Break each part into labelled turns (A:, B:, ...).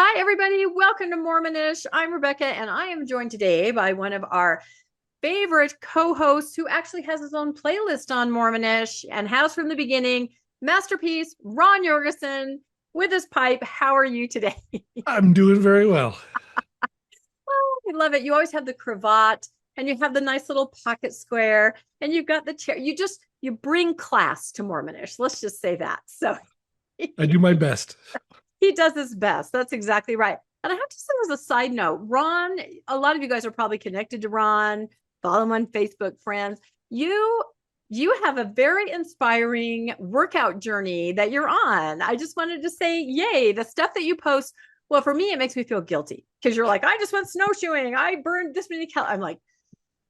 A: Hi, everybody. Welcome to Mormonish. I'm Rebecca, and I am joined today by one of our favorite co-hosts who actually has his own playlist on Mormonish and has from the beginning, Master Peace, Ron Jorgensen, with his pipe. How are you today?
B: I'm doing very well.
A: Oh, I love it. You always have the cravat and you have the nice little pocket square and you've got the chair. You bring class to Mormonish. Let's just say that. So
B: I do my best.
A: he does his best. That's exactly right. And I have to say, as a side note, Ron, a lot of you guys are probably connected to Ron, follow him on Facebook, friends. You have a very inspiring workout journey that you're on. I just wanted to say, yay, the stuff that you post. Well, for me, it makes me feel guilty because you're like, I just went snowshoeing. I burned this many calories. I'm like,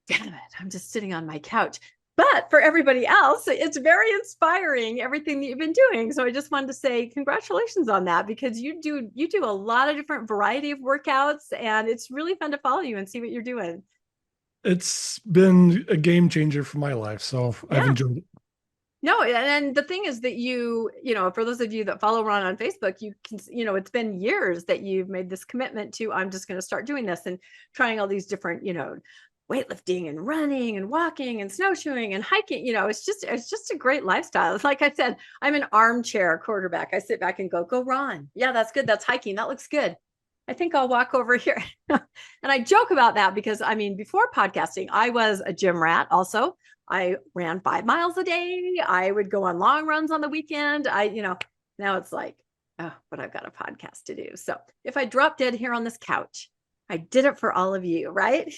A: damn it, I'm just sitting on my couch. But for everybody else, it's very inspiring, everything that you've been doing. So I just wanted to say congratulations on that, because you do a lot of different variety of workouts, and it's really fun to follow you and see what you're doing.
B: It's been a game changer for my life, so I've
A: Yeah.
B: enjoyed it.
A: No, and the thing is that for those of you that follow Ron on Facebook, you can, it's been years that you've made this commitment to, I'm just going to start doing this and trying all these different, weightlifting and running and walking and snowshoeing and hiking. It's just a great lifestyle. It's like I said, I'm an armchair quarterback. I sit back and go, Ron. Yeah, that's good. That's hiking. That looks good. I think I'll walk over here. And I joke about that because before podcasting, I was a gym rat also. I ran 5 miles a day. I would go on long runs on the weekend. Now it's like, oh, but I've got a podcast to do. So if I drop dead here on this couch, I did it for all of you, right?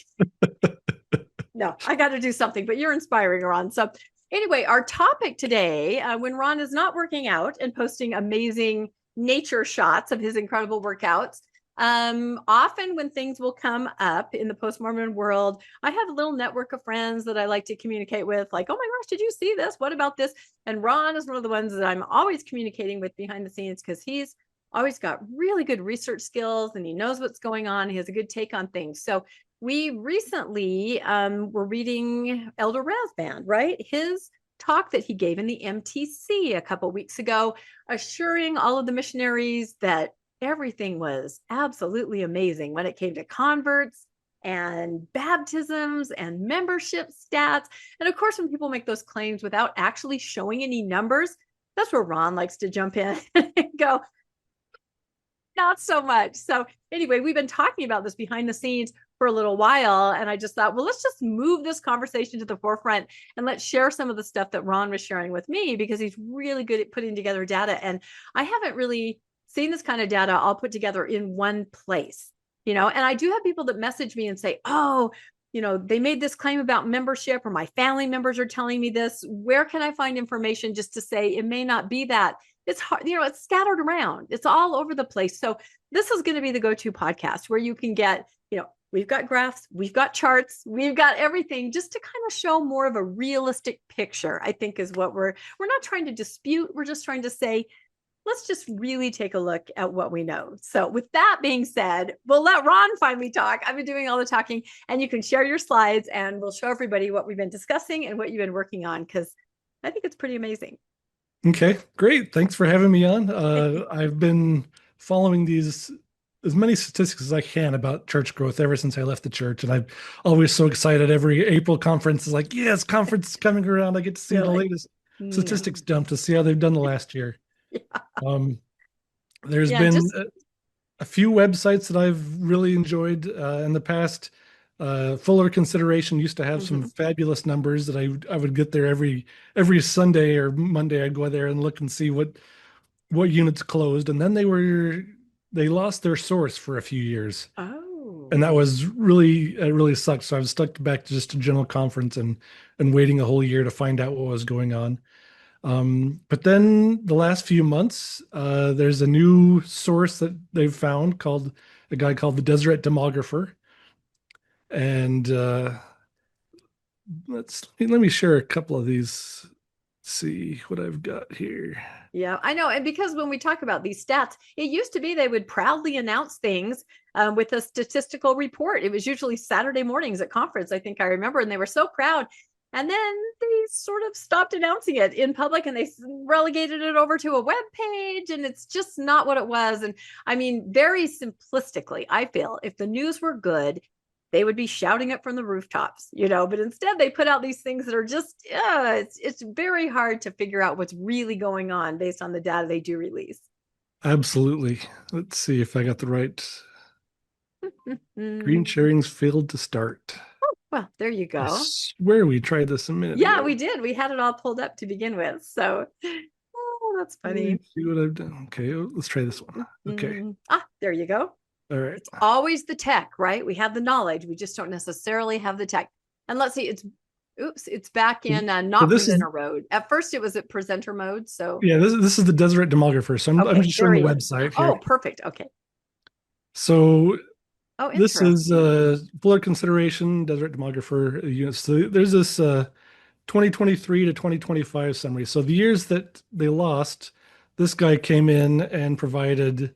A: No, I got to do something, but you're inspiring, Ron. So anyway, our topic today, when Ron is not working out and posting amazing nature shots of his incredible workouts, often when things will come up in the post-Mormon world, I have a little network of friends that I like to communicate with, like, oh my gosh, did you see this? What about this? And Ron is one of the ones that I'm always communicating with behind the scenes, because he's always got really good research skills and he knows what's going on. He has a good take on things. So we recently were reading Elder Razband, right? His talk that he gave in the MTC a couple of weeks ago, assuring all of the missionaries that everything was absolutely amazing when it came to converts and baptisms and membership stats. And of course, when people make those claims without actually showing any numbers, that's where Ron likes to jump in and go, not so much. So anyway, we've been talking about this behind the scenes for a little while. And I just thought, well, let's just move this conversation to the forefront and let's share some of the stuff that Ron was sharing with me, because he's really good at putting together data. And I haven't really seen this kind of data all put together in one place, and I do have people that message me and say, oh, they made this claim about membership, or my family members are telling me this. Where can I find information just to say it may not be that? It's hard, it's scattered around. It's all over the place. So this is going to be the go-to podcast where you can get, we've got graphs, we've got charts, we've got everything, just to kind of show more of a realistic picture, I think, is what we're not trying to dispute. We're just trying to say, let's just really take a look at what we know. So with that being said, we'll let Ron finally talk. I've been doing all the talking, and you can share your slides and we'll show everybody what we've been discussing and what you've been working on, because I think it's pretty amazing.
B: Okay, great. Thanks for having me on. I've been following these as many statistics as I can about church growth ever since I left the church, and I'm always so excited. Every April conference is like, yes, conference is coming around. I get to see the
A: Really?
B: latest
A: No.
B: statistics dump to see how they've done the last year.
A: Yeah.
B: Um, there's
A: Yeah.
B: been
A: Just
B: a few websites that I've really enjoyed in the past. Fuller Consideration used to have some
A: mhm.
B: fabulous numbers that I would get there every Sunday or Monday. I'd go there and look and see what units closed, and then they lost their source for a few years,
A: Oh.
B: and that was really it really sucked. So I was stuck back to just a general conference and waiting a whole year to find out what was going on. But then the last few months, there's a new source that they've found called a guy called the Deseret Demographer. And let me share a couple of these. See what I've got here.
A: Yeah, I know. And because when we talk about these stats, it used to be they would proudly announce things with a statistical report. It was usually Saturday mornings at conference, I think I remember, and they were so proud. And then they sort of stopped announcing it in public and they relegated it over to a web page, and it's just not what it was. And I mean, very simplistically, I feel if the news were good, they would be shouting it from the rooftops, but instead they put out these things that are just, it's very hard to figure out what's really going on based on the data they do release.
B: Absolutely. Let's see if I got the right. Green
A: Mm.
B: sharing's failed to start.
A: Well, there you
B: I
A: go.
B: swear we tried this a minute
A: Yeah,
B: ago.
A: we did. We had it all pulled up to begin with. So, oh, that's
B: Let me
A: funny.
B: see what I've done. Okay, let's try this one. Okay.
A: There you go.
B: All right.
A: It's always the tech, right? We have the knowledge. We just don't necessarily have the tech. And let's see, it's back in
B: So
A: not
B: this is
A: presenter mode. At first, it was at presenter mode. So,
B: yeah, this is the Deseret demographer. So I'm
A: okay,
B: just
A: there
B: showing the
A: he is.
B: website
A: Oh,
B: here.
A: perfect. Okay.
B: So
A: Oh,
B: this is
A: interesting.
B: fuller consideration, Deseret demographer units. So there's this 2023 to 2025 summary. So the years that they lost, this guy came in and provided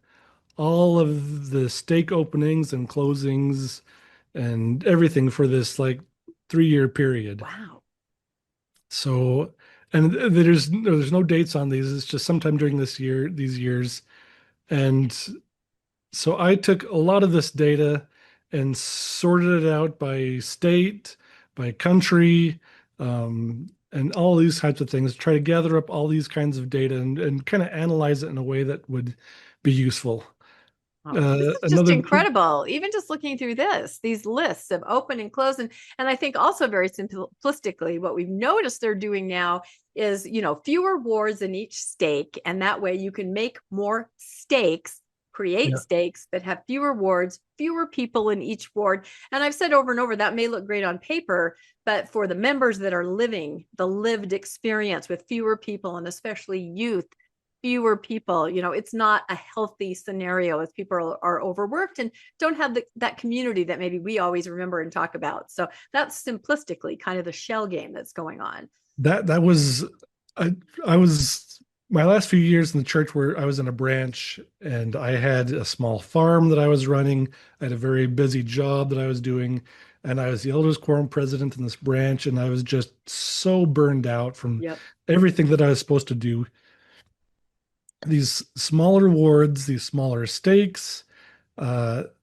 B: all of the stake openings and closings and everything for this like 3-year period.
A: Wow.
B: So, and there's no dates on these. It's just sometime during these years. And so I took a lot of this data and sorted it out by state, by country, and all these types of things. Try to gather up all these kinds of data and kind of analyze it in a way that would be useful.
A: Oh, this is just
B: Another big,
A: incredible. Even just looking through these lists of open and close. And I think also very simplistically, what we've noticed they're doing now is, fewer wards in each stake. And that way you can make more stakes, create
B: yeah,
A: stakes that have fewer wards, fewer people in each ward. And I've said over and over, that may look great on paper, but for the members that are living the lived experience with fewer people and especially youth, fewer people, it's not a healthy scenario as people are overworked and don't have that community that maybe we always remember and talk about. So that's simplistically kind of the shell game that's going on.
B: that was I was my last few years in the church where I was in a branch and I had a small farm that I was running. I had a very busy job that I was doing, and I was the elders quorum president in this branch, and I was just so burned out from
A: Yep.
B: everything that I was supposed to do. These smaller wards, these smaller stakes,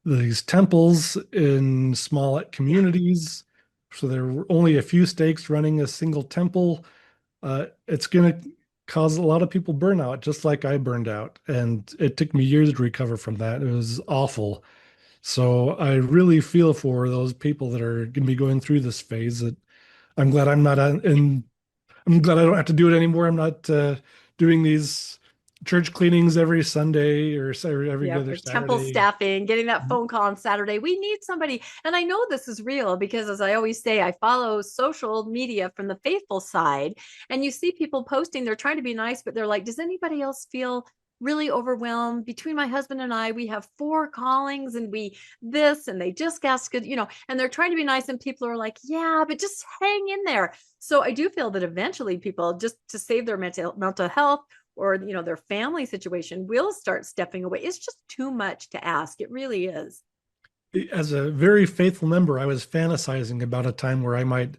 B: these temples in small
A: Yeah.
B: communities. So there were only a few stakes running a single temple. It's going to cause a lot of people burnout, just like I burned out. And it took me years to recover from that. It was awful. So I really feel for those people that are going to be going through this phase. That I'm glad I'm not in. I'm glad I don't have to do it anymore. I'm not doing these church cleanings every Sunday or every
A: Yeah,
B: other
A: or temple
B: Saturday.
A: staffing, getting that phone call on Saturday. We need somebody. And I know this is real because, as I always say, I follow social media from the faithful side. And you see people posting, they're trying to be nice, but they're like, does anybody else feel really overwhelmed? Between my husband and I, we have 4 callings and and they just ask good, and they're trying to be nice. And people are like, yeah, but just hang in there. So I do feel that eventually people, just to save their mental health, or their family situation, will start stepping away. It's just too much to ask. It really is.
B: As a very faithful member, I was fantasizing about a time where I might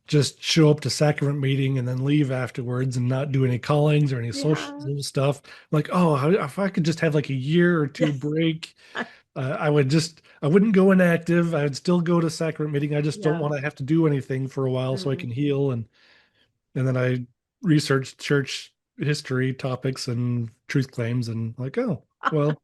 B: just show up to sacrament meeting and then leave afterwards and not do any callings or any social
A: Yeah.
B: stuff. Like, oh, if I could just have like a year or two
A: Yes.
B: break, I wouldn't go inactive. I would still go to sacrament meeting. I just don't
A: Yeah.
B: want to have to do anything for a while so I
A: Mm.
B: can heal. And then I researched church history topics and truth claims and like, oh, well,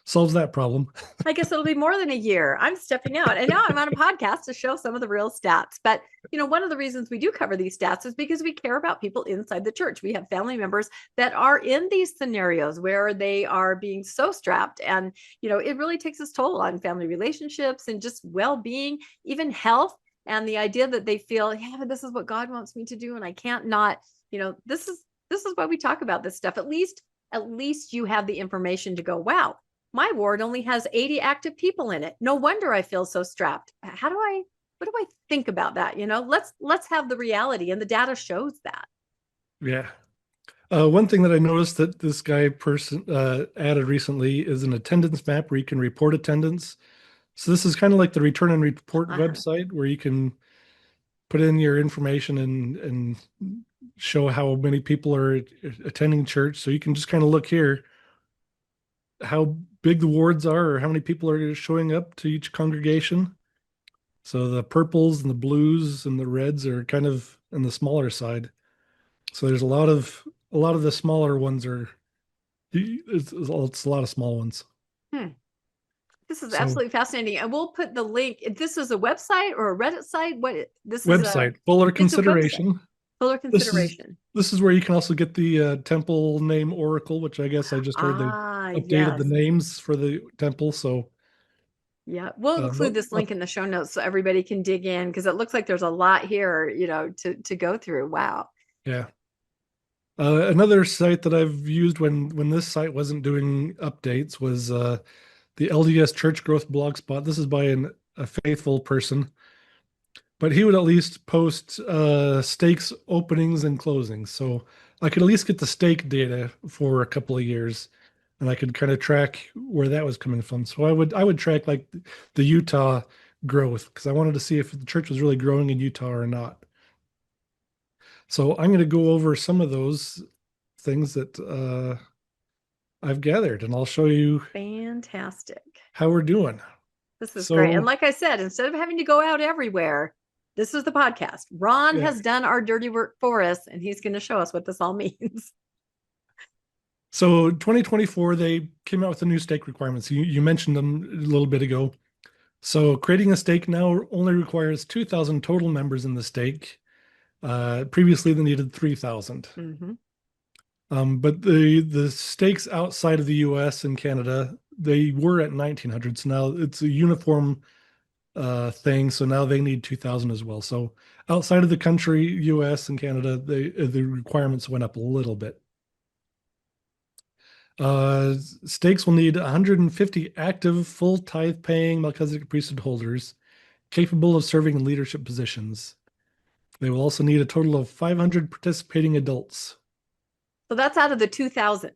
B: solves that problem.
A: I guess it'll be more than a year. I'm stepping out. And now I'm on a podcast to show some of the real stats. But, one of the reasons we do cover these stats is because we care about people inside the church. We have family members that are in these scenarios where they are being so strapped. And, it really takes its toll on family relationships and just well being, even health. And the idea that they feel, yeah, but this is what God wants me to do. And I can't not, this is why we talk about this stuff. At least you have the information to go, wow, my ward only has 80 active people in it. No wonder I feel so strapped. What do I think about that? Let's have the reality, and the data shows that.
B: Yeah. One thing that I noticed that this guy person added recently is an attendance map where you can report attendance. So this is kind of like the return and report
A: Uh-huh.
B: website where you can put in your information and show how many people are attending church. So you can just kind of look here how big the wards are or how many people are showing up to each congregation. So the purples and the blues and the reds are kind of in the smaller side. So there's a lot of the smaller ones are it's a lot of small ones.
A: Hmm. This is
B: So
A: absolutely fascinating. And we'll put the link. This is a website or a Reddit site. This is
B: website fuller
A: it's a website.
B: consideration.
A: Fuller
B: This is
A: consideration.
B: this is where you can also get the temple name oracle, which I guess I just heard they
A: Ah,
B: updated the
A: yes.
B: names for the temple. So
A: Yeah, we'll include this link in the show notes so everybody can dig in because it looks like there's a lot here, to go through. Wow.
B: yeah. Another site that I've used when this site wasn't doing updates was the LDS Church Growth blog spot. This is by a faithful person, but he would at least post stakes openings and closings. So I could at least get the stake data for a couple of years, and I could kind of track where that was coming from. So I would track like the Utah growth because I wanted to see if the church was really growing in Utah or not. So I'm going to go over some of those things that I've gathered, and I'll show you
A: Fantastic.
B: how we're doing.
A: This is great. And
B: So
A: like I said, instead of having to go out everywhere, this is the podcast. Ron
B: yeah,
A: has done our dirty work for us, and he's going to show us what this all means.
B: so 2024 they came out with the new stake requirements. You mentioned them a little bit ago. So creating a stake now only requires 2,000 total members in the stake. Previously, they needed 3,000.
A: Mm-hmm.
B: But the stakes outside of the U.S. and Canada, they were at 1,900. So now it's a uniform thing. So now they need 2,000 as well. So outside of the country, U.S. and Canada, the requirements went up a little bit. Stakes will need 150 active, full tithe paying Melchizedek priesthood holders capable of serving in leadership positions. They will also need a total of 500 participating adults.
A: So that's out of the 2,000.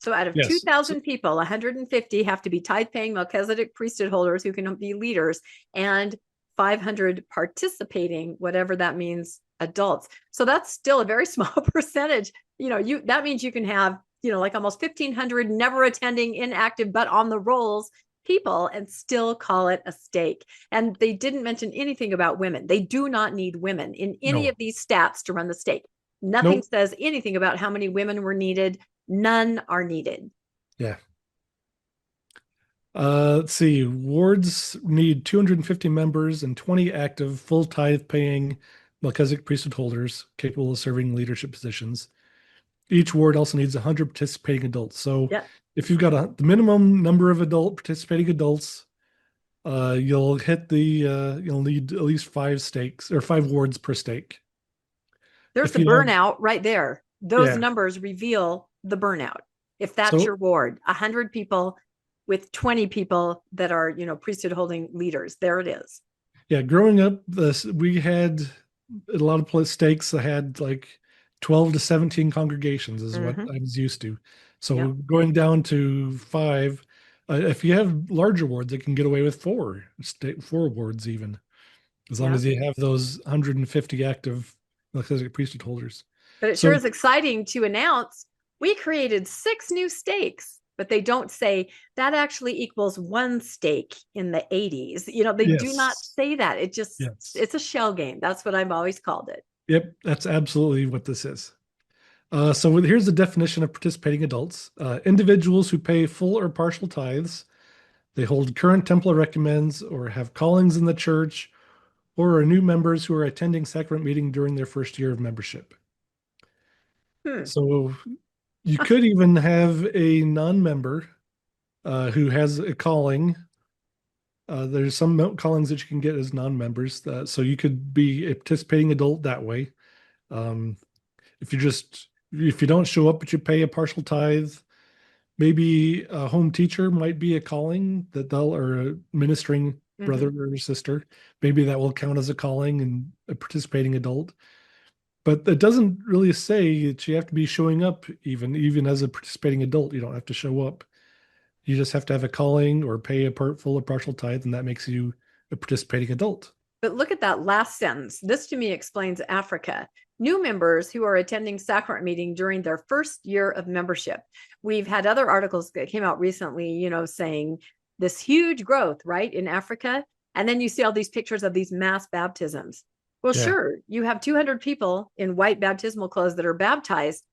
A: So out of
B: Yes.
A: 2,000 people, 150 have to be tithe-paying Melchizedek priesthood holders who can be leaders, and 500 participating, whatever that means, adults. So that's still a very small percentage. That means you can have, like almost 1,500 never attending, inactive, but on the rolls people and still call it a stake. And they didn't mention anything about women. They do not need women in any of these stats to run the stake. Nothing
B: Nope.
A: says anything about how many women were needed. None are needed.
B: Yeah. Let's see. Wards need 250 members and 20 active, full tithe paying Melchizedek priesthood holders capable of serving leadership positions. Each ward also needs 100 participating adults. So
A: Yep.
B: if you've got the minimum number of participating adults, you'll need at least 5 stakes or 5 wards per stake.
A: There's
B: If
A: the
B: you have,
A: burnout right there. Those
B: yeah.
A: numbers reveal the burnout. If that's
B: So
A: your ward, 100 people with 20 people that are, priesthood holding leaders, there it is.
B: yeah, growing up, we had a lot of stakes that had like 12 to 17 congregations is what I was used to. So
A: Yep.
B: going down to 5, if you have larger wards, they can get away with 4 wards even, as long
A: Yeah.
B: as you have those 150 active Melchizedek priesthood holders.
A: But it sure is exciting to announce we created 6 new stakes, but they don't say that actually equals 1 stake in the 80s. They do not say that. It's a shell game. That's what I've always called it.
B: Yep, that's absolutely what this is. So here's the definition of participating adults. Individuals who pay full or partial tithes. They hold current temple recommends or have callings in the church, or are new members who are attending sacrament meeting during their first year of membership. So you could even have a non-member who has a calling. There's some callings that you can get as non-members. So you could be a participating adult that way. If you don't show up but you pay a partial tithe, maybe a home teacher might be a calling or a ministering brother or sister. Maybe that will count as a calling and a participating adult. But it doesn't really say that you have to be showing up even as a participating adult. You don't have to show up. You just have to have a calling or pay a full or partial tithe, and that makes you a participating adult.
A: But look at that last sentence. This to me explains Africa. New members who are attending sacrament meeting during their first year of membership. We've had other articles that came out recently, saying this huge growth, right, in Africa. And then you see all these pictures of these mass baptisms. Well,
B: Yeah.
A: sure, you have 200 people in white baptismal clothes that are baptized.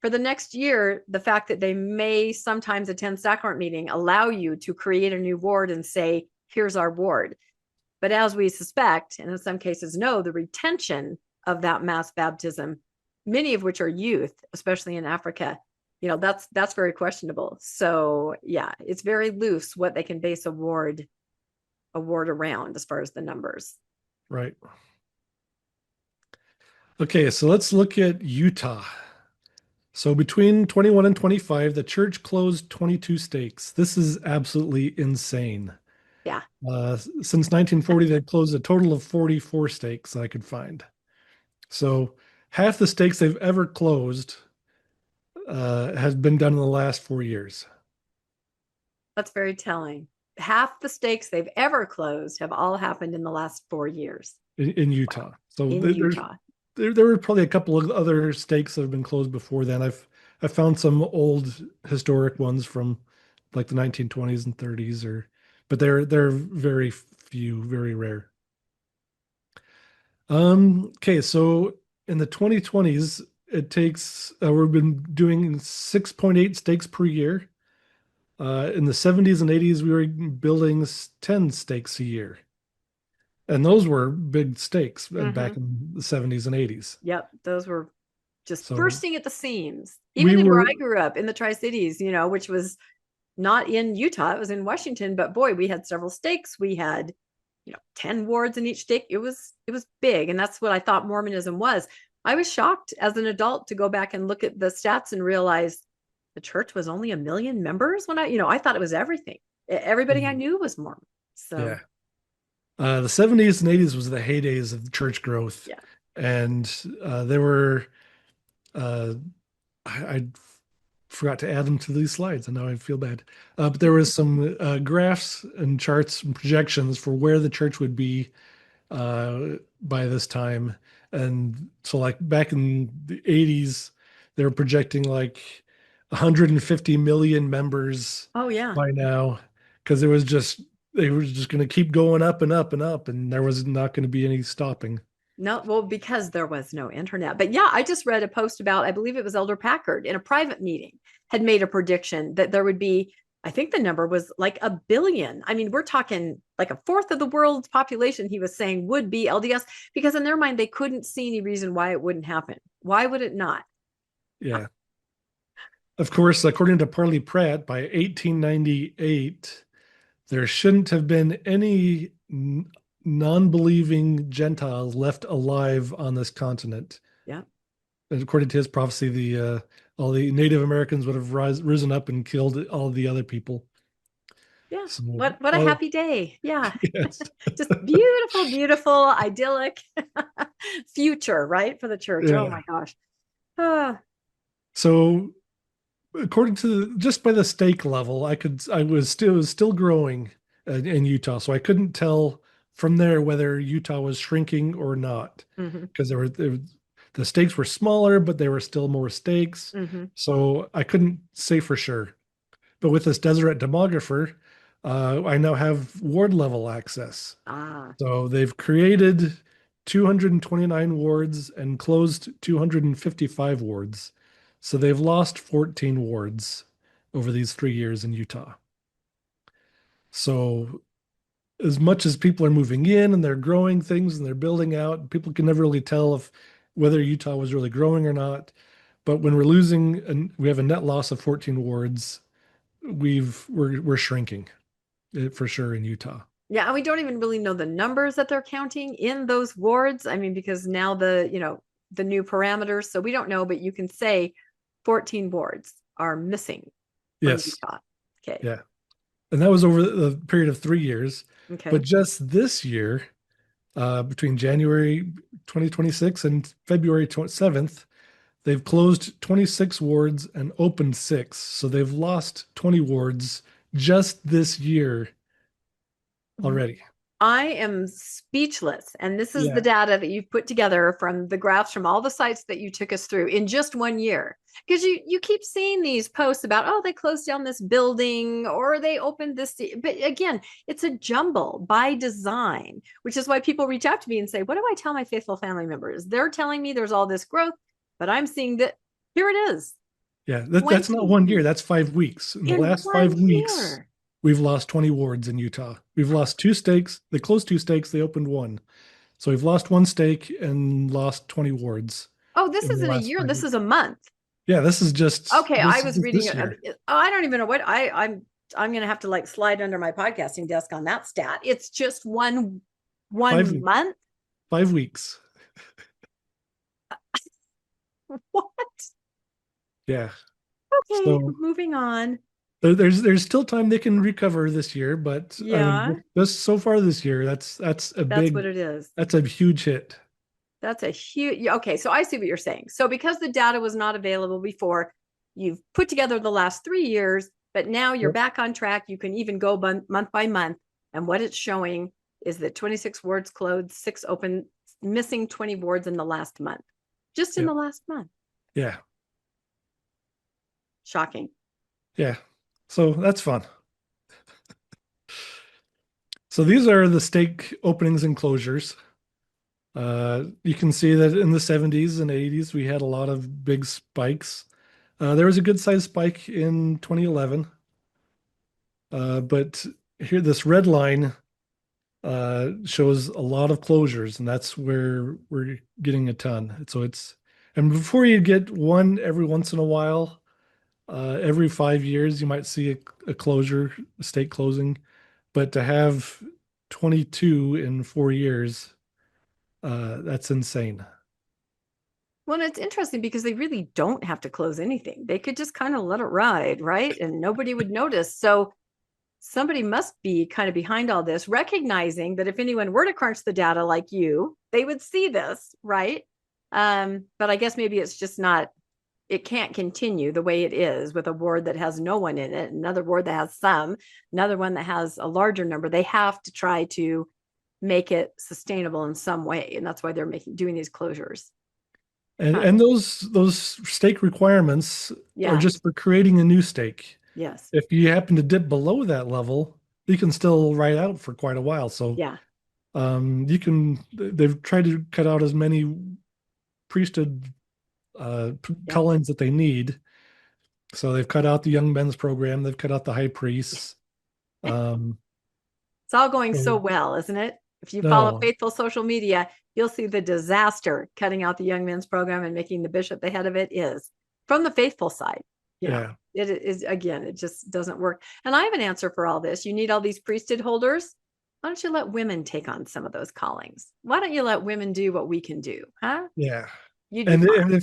A: For the next year, the fact that they may sometimes attend sacrament meeting allow you to create a new ward and say, here's our ward. But as we suspect, and in some cases know, the retention of that mass baptism, many of which are youth, especially in Africa, that's very questionable. So yeah, it's very loose what they can base a ward around as far as the numbers.
B: Right. Okay, so let's look at Utah. So between 21 and 25, the church closed 22 stakes. This is absolutely insane.
A: Yeah.
B: Since 1940, they've closed a total of 44 stakes I could find. So half the stakes they've ever closed has been done in the last 4 years.
A: That's very telling. Half the stakes they've ever closed have all happened in the last 4 years.
B: In Utah. So
A: in Utah.
B: There were probably a couple of other stakes that have been closed before then. I found some old historic ones from like the 1920s and 30s, but they're very few, very rare. Okay, so in the 2020s, it takes we've been doing 6.8 stakes per year. In the 70s and 80s, we were building 10 stakes a year. And those were big stakes back in the 70s and 80s.
A: Yep, those were just
B: So
A: bursting at the seams. Even where I grew up in the Tri-Cities, which was not in Utah, it was in Washington. But boy, we had several stakes. We had, 10 wards in each stake. It was big. And that's what I thought Mormonism was. I was shocked as an adult to go back and look at the stats and realize the church was only 1 million members when I thought it was everything. Everybody I knew was Mormon. So
B: yeah. The 70s and 80s was the heydays of church growth.
A: Yeah.
B: And there were, I forgot to add them to these slides, and now I feel bad. But there was some graphs and charts and projections for where the church would be by this time. And so like back in the 80s, they were projecting like 150 million members
A: Oh yeah.
B: by now, because they were just going to keep going up and up and up, and there was not going to be any stopping.
A: No, well, because there was no internet. But yeah, I just read a post about, I believe it was Elder Packard in a private meeting had made a prediction that there would be, I think the number was like 1 billion. I mean, we're talking like a fourth of the world's population, he was saying, would be LDS, because in their mind, they couldn't see any reason why it wouldn't happen. Why would it not?
B: Yeah. Of course, according to Parley Pratt, by 1898, there shouldn't have been any non-believing Gentiles left alive on this continent.
A: Yeah.
B: And according to his prophecy, all the Native Americans would have risen up and killed all the other people.
A: Yeah. So, what a happy day. Yeah.
B: Yes.
A: Just beautiful, beautiful, idyllic future, right, for the church. Yeah. Oh my gosh.
B: So according to just by the stake level, I was still growing in Utah, so I couldn't tell from there whether Utah was shrinking or not, because the stakes were smaller, but there were still more stakes. So I couldn't say for sure. But with this Deseret demographer, I now have ward level access. So they've created 229 wards and closed 255 wards. So they've lost 14 wards over these 3 years in Utah. So as much as people are moving in and they're growing things and they're building out, people can never really tell whether Utah was really growing or not. But when we're losing and we have a net loss of 14 wards, we're shrinking for sure in Utah.
A: Yeah, and we don't even really know the numbers that they're counting in those wards. I mean, because now the new parameters, so we don't know, but you can say 14 wards are missing from Utah. Okay.
B: Yeah. And that was over the period of 3 years.
A: Okay.
B: But just this year, between January 2026 and February 7th, they've closed 26 wards and opened 6. So they've lost 20 wards just this year already.
A: I am speechless. And this is the
B: Yeah.
A: data that you've put together from the graphs from all the sites that you took us through in just 1 year. Because you keep seeing these posts about, oh, they closed down this building or they opened this. But again, it's a jumble by design, which is why people reach out to me and say, what do I tell my faithful family members? They're telling me there's all this growth, but I'm seeing that here it is.
B: Yeah, that's not
A: 20
B: 1 year. That's 5 weeks. In the
A: in
B: last
A: one
B: 5 weeks,
A: year.
B: we've lost 20 wards in Utah. We've lost two stakes. They closed two stakes. They opened one. So we've lost one stake and lost 20 wards
A: Oh, this
B: in the
A: isn't a
B: last
A: year.
B: five
A: This is
B: weeks.
A: a month.
B: Yeah, this is just
A: Okay, I
B: this is
A: was
B: just
A: reading
B: this
A: it.
B: year.
A: I don't even know what I'm gonna have to like slide under my podcasting desk on that stat. It's just one
B: Five
A: one month.
B: 5 weeks.
A: What?
B: Yeah.
A: Okay,
B: So
A: moving on.
B: there's still time they can recover this year, but I
A: Yeah,
B: mean, just so far this year,
A: that's what it is.
B: that's a huge hit.
A: That's a huge. Okay, so I see what you're saying. So because the data was not available before, you've put together the last 3 years, but now you're
B: Yep.
A: back on track. You can even go month by month, and what it's showing is that 26 wards closed, 6 open, missing 20 wards in the last month, just in
B: Yep.
A: the last month.
B: Yeah.
A: Shocking.
B: Yeah. So that's fun. So these are the stake openings and closures. You can see that in the 70s and 80s, we had a lot of big spikes. There was a good sized spike in 2011. But here, this red line shows a lot of closures, and that's where we're getting a ton. And before you get one every once in a while, every 5 years, you might see a closure, a stake closing. But to have 22 in 4 years, that's insane.
A: Well, it's interesting because they really don't have to close anything. They could just kind of let it ride, right? And nobody would notice. So somebody must be kind of behind all this, recognizing that if anyone were to crunch the data like you, they would see this, right? But I guess maybe it's just not, it can't continue the way it is with a ward that has no one in it, another ward that has some, another one that has a larger number. They have to try to make it sustainable in some way. And that's why they're doing these closures.
B: And
A: Huh.
B: and those stake requirements are
A: Yeah.
B: just for creating a new stake.
A: Yes.
B: If you happen to dip below that level, you can still ride out for quite a while. So
A: Yeah.
B: they've tried to cut out as many priesthood
A: Yeah.
B: call-ins that they need. So they've cut out the young men's program, they've cut out the high priests. Um,
A: It's all going so
B: so
A: well, isn't it? If you follow
B: no,
A: faithful social media, you'll see the disaster cutting out the young men's program and making the bishop the head of it is from the faithful side.
B: yeah.
A: It is, again, it just doesn't work. And I have an answer for all this. You need all these priesthood holders. Why don't you let women take on some of those callings? Why don't you let women do what we can do? Huh?
B: Yeah.
A: You'd be
B: And
A: fine.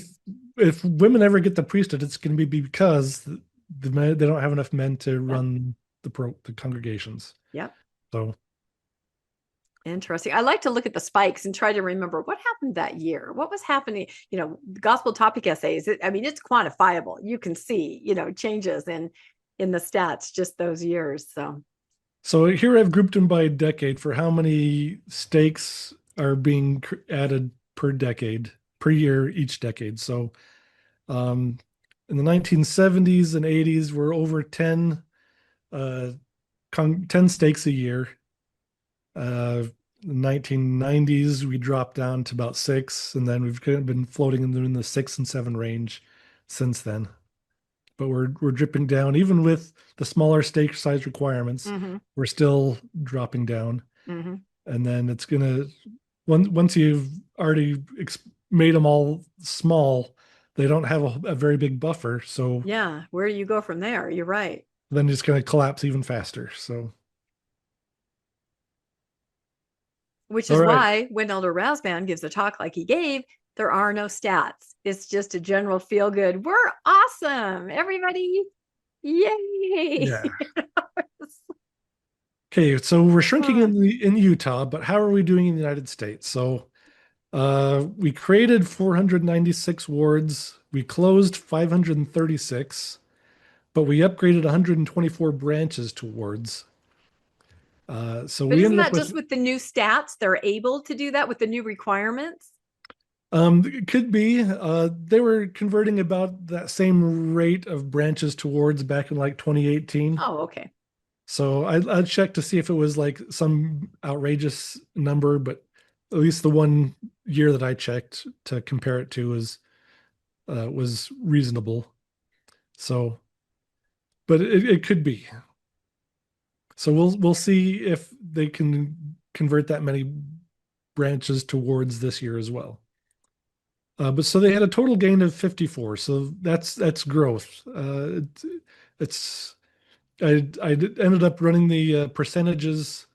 B: if women ever get the priesthood, it's going to be because the men, they don't have enough men to
A: Yep.
B: run the congregations.
A: Yep.
B: So
A: Interesting. I like to look at the spikes and try to remember what happened that year. What was happening? Gospel topic essays. I mean, it's quantifiable. You can see, changes in the stats just those years.
B: so here I've grouped them by decade for how many stakes are being added per decade, per year each decade. So um, in the 1970s and 80s, we're over uh, 10 stakes a year. The 1990s, we dropped down to about six, and then we've kind of been floating in the 6 and 7 range since then. But we're dripping down, even with the smaller stake size requirements.
A: Mm-hmm.
B: We're still dropping down,
A: Mm-hmm.
B: and then it's gonna once you've already made them all small, they don't have a very big buffer, so
A: Yeah. Where do you go from there? You're right.
B: then it's gonna collapse even faster. So
A: Which
B: all
A: is
B: right,
A: why when Elder Razvan gives a talk like he gave, there are no stats. It's just a general feel good. We're awesome. Everybody. Yay.
B: yeah. Okay, so we're shrinking
A: Uh,
B: in Utah, but how are we doing in the United States? So we created 496 wards, we closed 536, but we upgraded 124 branches to wards. So
A: But
B: we
A: isn't
B: ended up
A: that
B: with
A: just with the new stats? They're able to do that with the new requirements?
B: it could be they were converting about that same rate of branches towards back in like 2018.
A: Oh, okay.
B: So I checked to see if it was like some outrageous number, but at least the one year that I checked to compare it to was reasonable. So, but it could be. So we'll see if they can convert that many branches towards this year as well. But so they had a total gain of 54. So that's growth. It's I ended up running the percentages.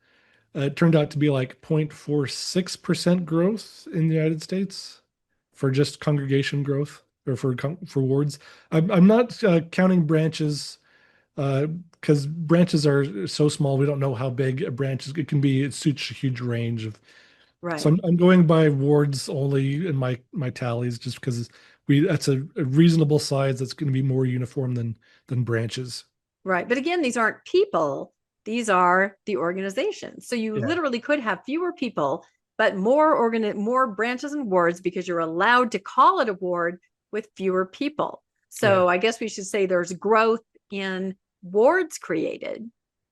B: It turned out to be like 0.46% growth in the United States for just congregation growth or for wards. I'm not counting branches because branches are so small. We don't know how big a branch is. It can be. It's such a huge range of. So
A: Right.
B: I'm going by wards only in my tallies, just because that's a reasonable size that's going to be more uniform than branches.
A: Right. But again, these aren't people, these are the organizations. So you
B: Yeah.
A: literally could have fewer people, but more branches and wards because you're allowed to call it a ward with fewer people.
B: Yeah.
A: So I guess we should say there's growth in wards created,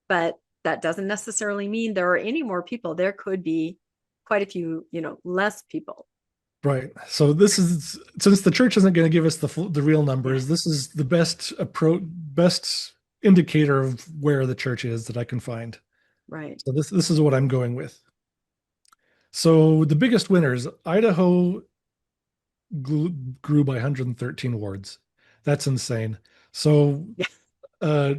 A: but that doesn't necessarily mean there are any more people. There could be quite a few, less people.
B: Right. So this is since the church isn't going to give us the real
A: Yeah.
B: numbers, this is the best indicator of where the church is that I can find.
A: Right.
B: So this is what I'm going with. So the biggest winners, Idaho grew by 113 wards. That's insane. So
A: Yeah.
B: uh,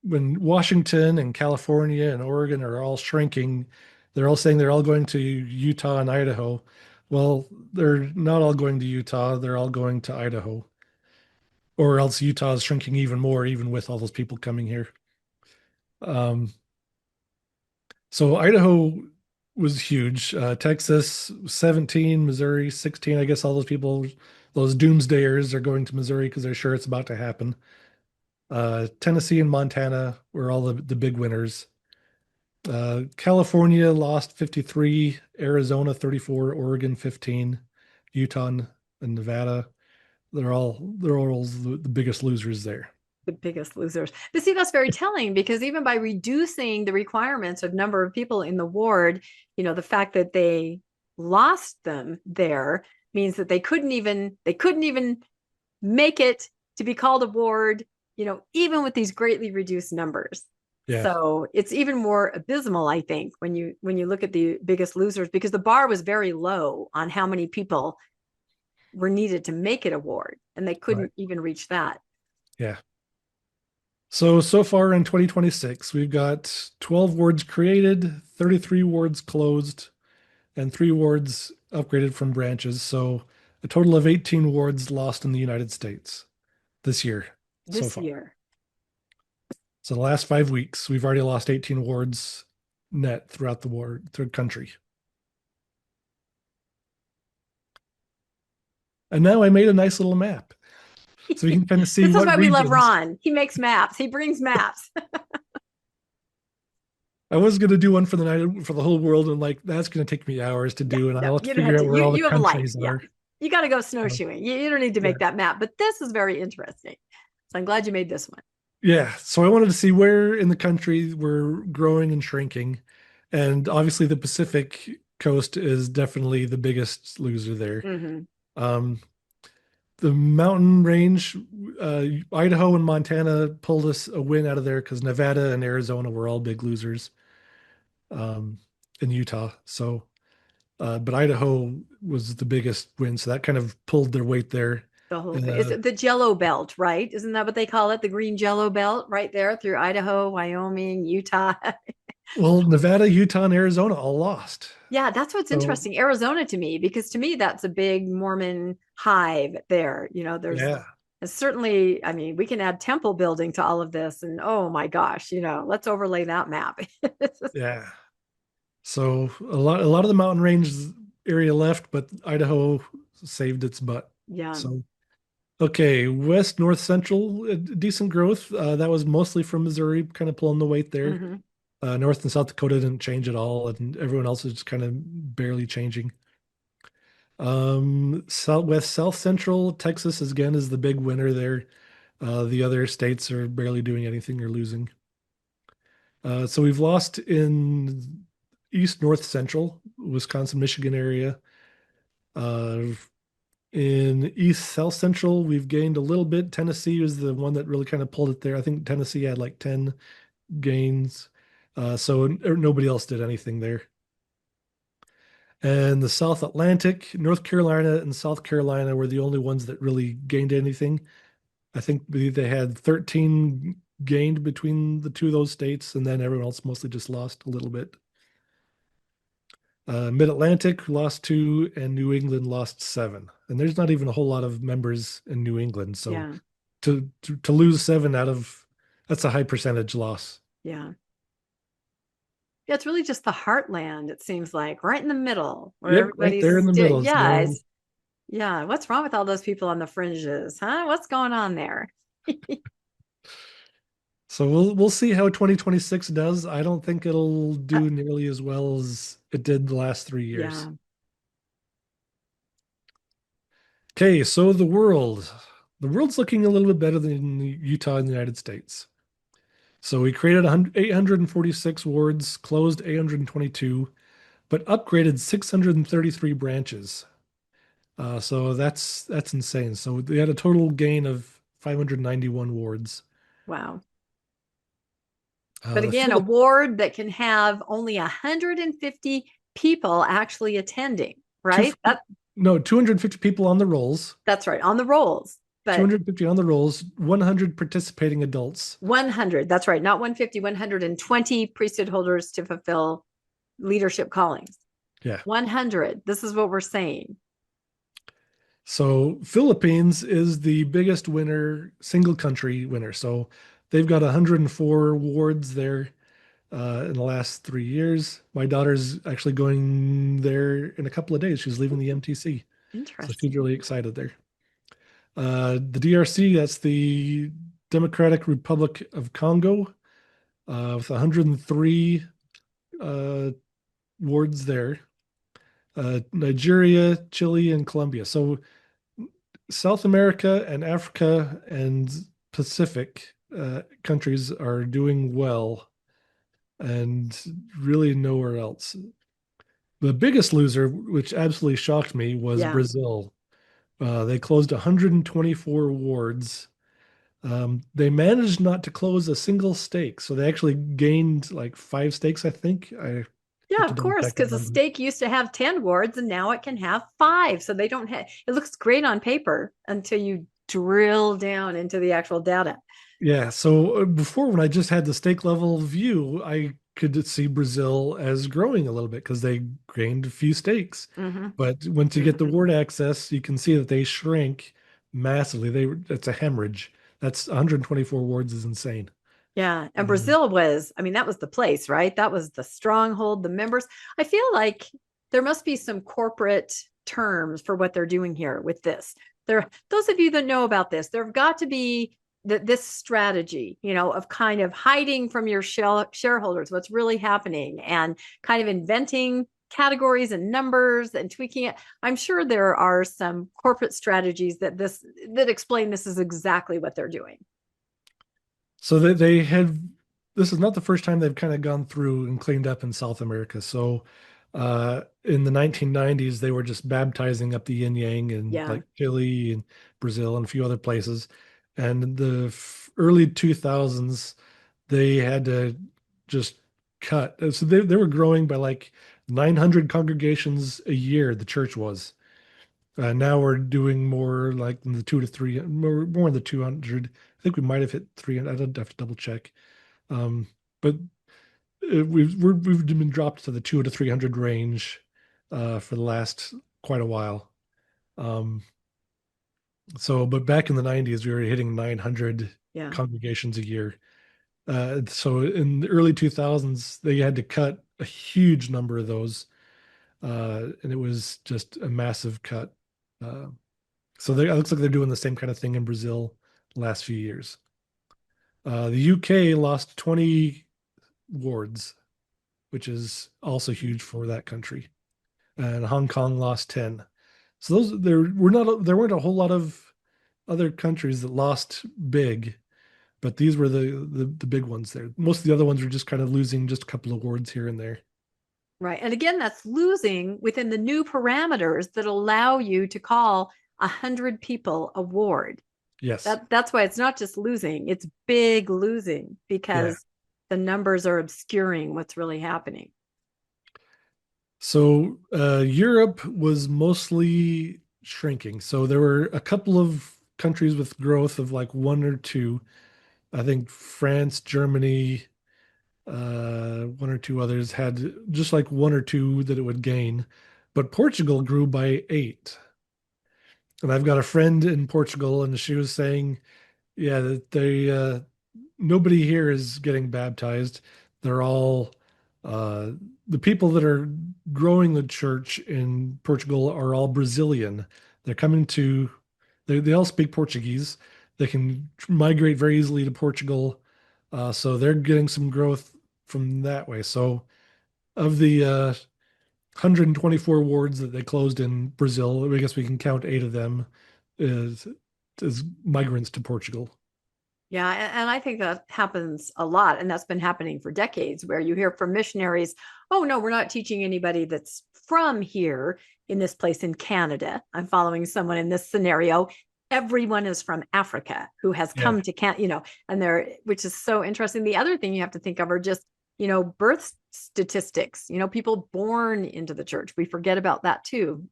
B: when Washington and California and Oregon are all shrinking, they're all saying they're all going to Utah and Idaho. Well, they're not all going to Utah, they're all going to Idaho. Or else Utah is shrinking even more, even with all those people coming here. Um, so Idaho was huge. Texas 17, Missouri 16. I guess all those people, those doomsdayers, are going to Missouri because they're sure it's about to happen. Tennessee and Montana were all the big winners. California lost 53, Arizona 34, Oregon 15, Utah and Nevada. They're all the biggest losers there.
A: The biggest losers. But see, that's very telling because even by reducing the requirements of number of people in the ward, the fact that they lost them there means that they couldn't even make it to be called a ward, even with these greatly reduced numbers.
B: Yeah,
A: So it's even more abysmal, I think, when you look at the biggest losers, because the bar was very low on how many people were needed to make it a ward, and they
B: right.
A: couldn't even reach that.
B: Yeah. So far in 2026, we've got 12 wards created, 33 wards closed, and 3 wards upgraded from branches. So a total of 18 wards lost in the United States this year so
A: This
B: far.
A: year.
B: So the last 5 weeks, we've already lost 18 wards net throughout the country. And now I made a nice little map. So we can kind of see
A: This is
B: what
A: why we love
B: regions.
A: Ron. He makes maps. He brings maps.
B: I was going to do one for the night for the whole world, and like that's going to take me hours to
A: Yeah,
B: do, and
A: no,
B: I'll have to
A: you don't have
B: figure out
A: to.
B: where
A: You
B: all the
A: you have a life.
B: countries
A: Yeah.
B: are.
A: You got to go
B: So,
A: snowshoeing. You don't need to
B: yeah.
A: make that map, but this is very interesting. So I'm glad you made this one.
B: Yeah. So I wanted to see where in the country we're growing and shrinking. And obviously the Pacific coast is definitely the biggest loser there.
A: Mm-hmm.
B: Um, the mountain range, Idaho and Montana pulled us a win out of there because Nevada and Arizona were all big losers, um, in Utah. So, but Idaho was the biggest win. So that kind of pulled their weight there.
A: The whole
B: And,
A: thing. Is it the Jello Belt, right? Isn't that what they call it? The green Jello Belt right there through Idaho, Wyoming, Utah.
B: well, Nevada, Utah, and Arizona all lost.
A: Yeah, that's what's
B: So,
A: interesting. Arizona to me, because to me, that's a big Mormon hive there. There's
B: yeah.
A: certainly, I mean, we can add temple building to all of this. And oh my gosh, let's overlay that map.
B: Yeah. So a lot of the mountain range area left, but Idaho saved its butt.
A: Yeah.
B: So okay, west, north, central, decent growth. That was mostly from Missouri, kind of pulling the weight there.
A: Hmm.
B: North and South Dakota didn't change at all, and everyone else is just kind of barely changing. Southwest, South Central Texas again is the big winner there. The other states are barely doing anything or losing. So we've lost in East North Central, Wisconsin, Michigan area. Uh, in East South Central, we've gained a little bit. Tennessee was the one that really kind of pulled it there. I think Tennessee had like 10 gains. So nobody else did anything there. And the South Atlantic, North Carolina and South Carolina were the only ones that really gained anything. I think they had 13 gained between the two of those states, and then everyone else mostly just lost a little bit. Mid-Atlantic lost 2, and New England lost 7. And there's not even a whole lot of members in New England, so
A: Yeah.
B: to lose 7 out of that's a high percentage loss.
A: Yeah. Yeah, it's really just the heartland, it seems like, right in the middle where
B: Yep, right there in
A: everybody's
B: the middle.
A: yeah,
B: So,
A: yeah. What's wrong with all those people on the fringes? Huh? What's going on there?
B: so we'll see how 2026 does. I don't think it'll do nearly as well as it did the last 3 years.
A: Yeah.
B: Okay, so the world's looking a little bit better than Utah and the United States. So we created 846 wards, closed 822, but upgraded 633 branches. So that's insane. So they had a total gain of 591 wards.
A: Wow. But
B: The
A: again, a ward that can have only 150 people actually attending, right?
B: No, 250 people on the rolls.
A: That's right, on the rolls. But
B: 250 on the rolls, 100 participating adults.
A: 100, that's right, not 150, 120 priesthood holders to fulfill leadership callings.
B: Yeah.
A: 100. This is what we're saying.
B: So Philippines is the biggest winner, single country winner. So they've got 104 wards there in the last 3 years. My daughter's actually going there in a couple of days. She's leaving the MTC. So she's
A: Interesting.
B: really excited there. The DRC, that's the Democratic Republic of Congo, with 103 wards there. Nigeria, Chile, and Colombia. So South America and Africa and Pacific countries are doing well, and really nowhere else. The biggest loser, which absolutely shocked me, was
A: Yeah.
B: Brazil. They closed 124 wards. They managed not to close a single stake, so they actually gained like 5 stakes, I think. I
A: Yeah,
B: have to
A: of
B: double
A: course,
B: check that
A: because a
B: number.
A: stake used to have 10 wards and now it can have 5. So they don't have, it looks great on paper until you drill down into the actual data.
B: Yeah, so before when I just had the stake level view, I could see Brazil as growing a little bit because they gained a few stakes.
A: Mm-hmm.
B: But once you get the ward access, you can see that they shrink massively. It's a hemorrhage. That's 124 wards is insane.
A: Yeah. And Brazil was, I mean, that was the place, right? That was the stronghold, the members. I feel like there must be some corporate terms for what they're doing here with this. There, those of you that know about this, there have got to be this strategy, of kind of hiding from your shareholders what's really happening and kind of inventing categories and numbers and tweaking it. I'm sure there are some corporate strategies that explain this is exactly what they're doing.
B: So they have, this is not the first time they've kind of gone through and cleaned up in South America. So in the 1990s, they were just baptizing up the yin yang in like Chile and Brazil and a few other places. And in the early 2000s, they had to just cut. So they were growing by like 900 congregations a year, the church was. Now we're doing more like in the 2 to 3, more in the 200. I think we might have hit 300. I'd have to double check. But we've been dropped to the 2 to 300 range for the last quite a while. But back in the 90s, we were hitting 900 congregations a year. So in the early 2000s, they had to cut a huge number of those, and it was just a massive cut. So it looks like they're doing the same kind of thing in Brazil the last few years. The UK lost 20 wards, which is also huge for that country. And Hong Kong lost 10. So there weren't a whole lot of other countries that lost big, but these were the big ones there. Most of the other ones were just kind of losing just a couple of wards here and there.
A: Right. And again, that's losing within the new parameters that allow you to call 100 people a ward.
B: Yes.
A: That's why it's not just losing, it's big losing, because the numbers are obscuring what's really happening.
B: So Europe was mostly shrinking. So there were a couple of countries with growth of like one or two. I think France, Germany, one or two others had just like one or two that it would gain. But Portugal grew by 8. And I've got a friend in Portugal, and she was saying, yeah, that nobody here is getting baptized. They're all uh, the people that are growing the church in Portugal are all Brazilian. They're coming to they all speak Portuguese. They can migrate very easily to Portugal, so they're getting some growth from that way. So of the 124 wards that they closed in Brazil, I guess we can count 8 of them as migrants to Portugal.
A: Yeah, and I think that happens a lot, and that's been happening for decades, where you hear from missionaries, oh no, we're not teaching anybody that's from here in this place in Canada. I'm following someone in this scenario. Everyone is from Africa who has come to Canada, and they're, which is so interesting. The other thing you have to think of are just, birth statistics, people born into the church. We forget about that too,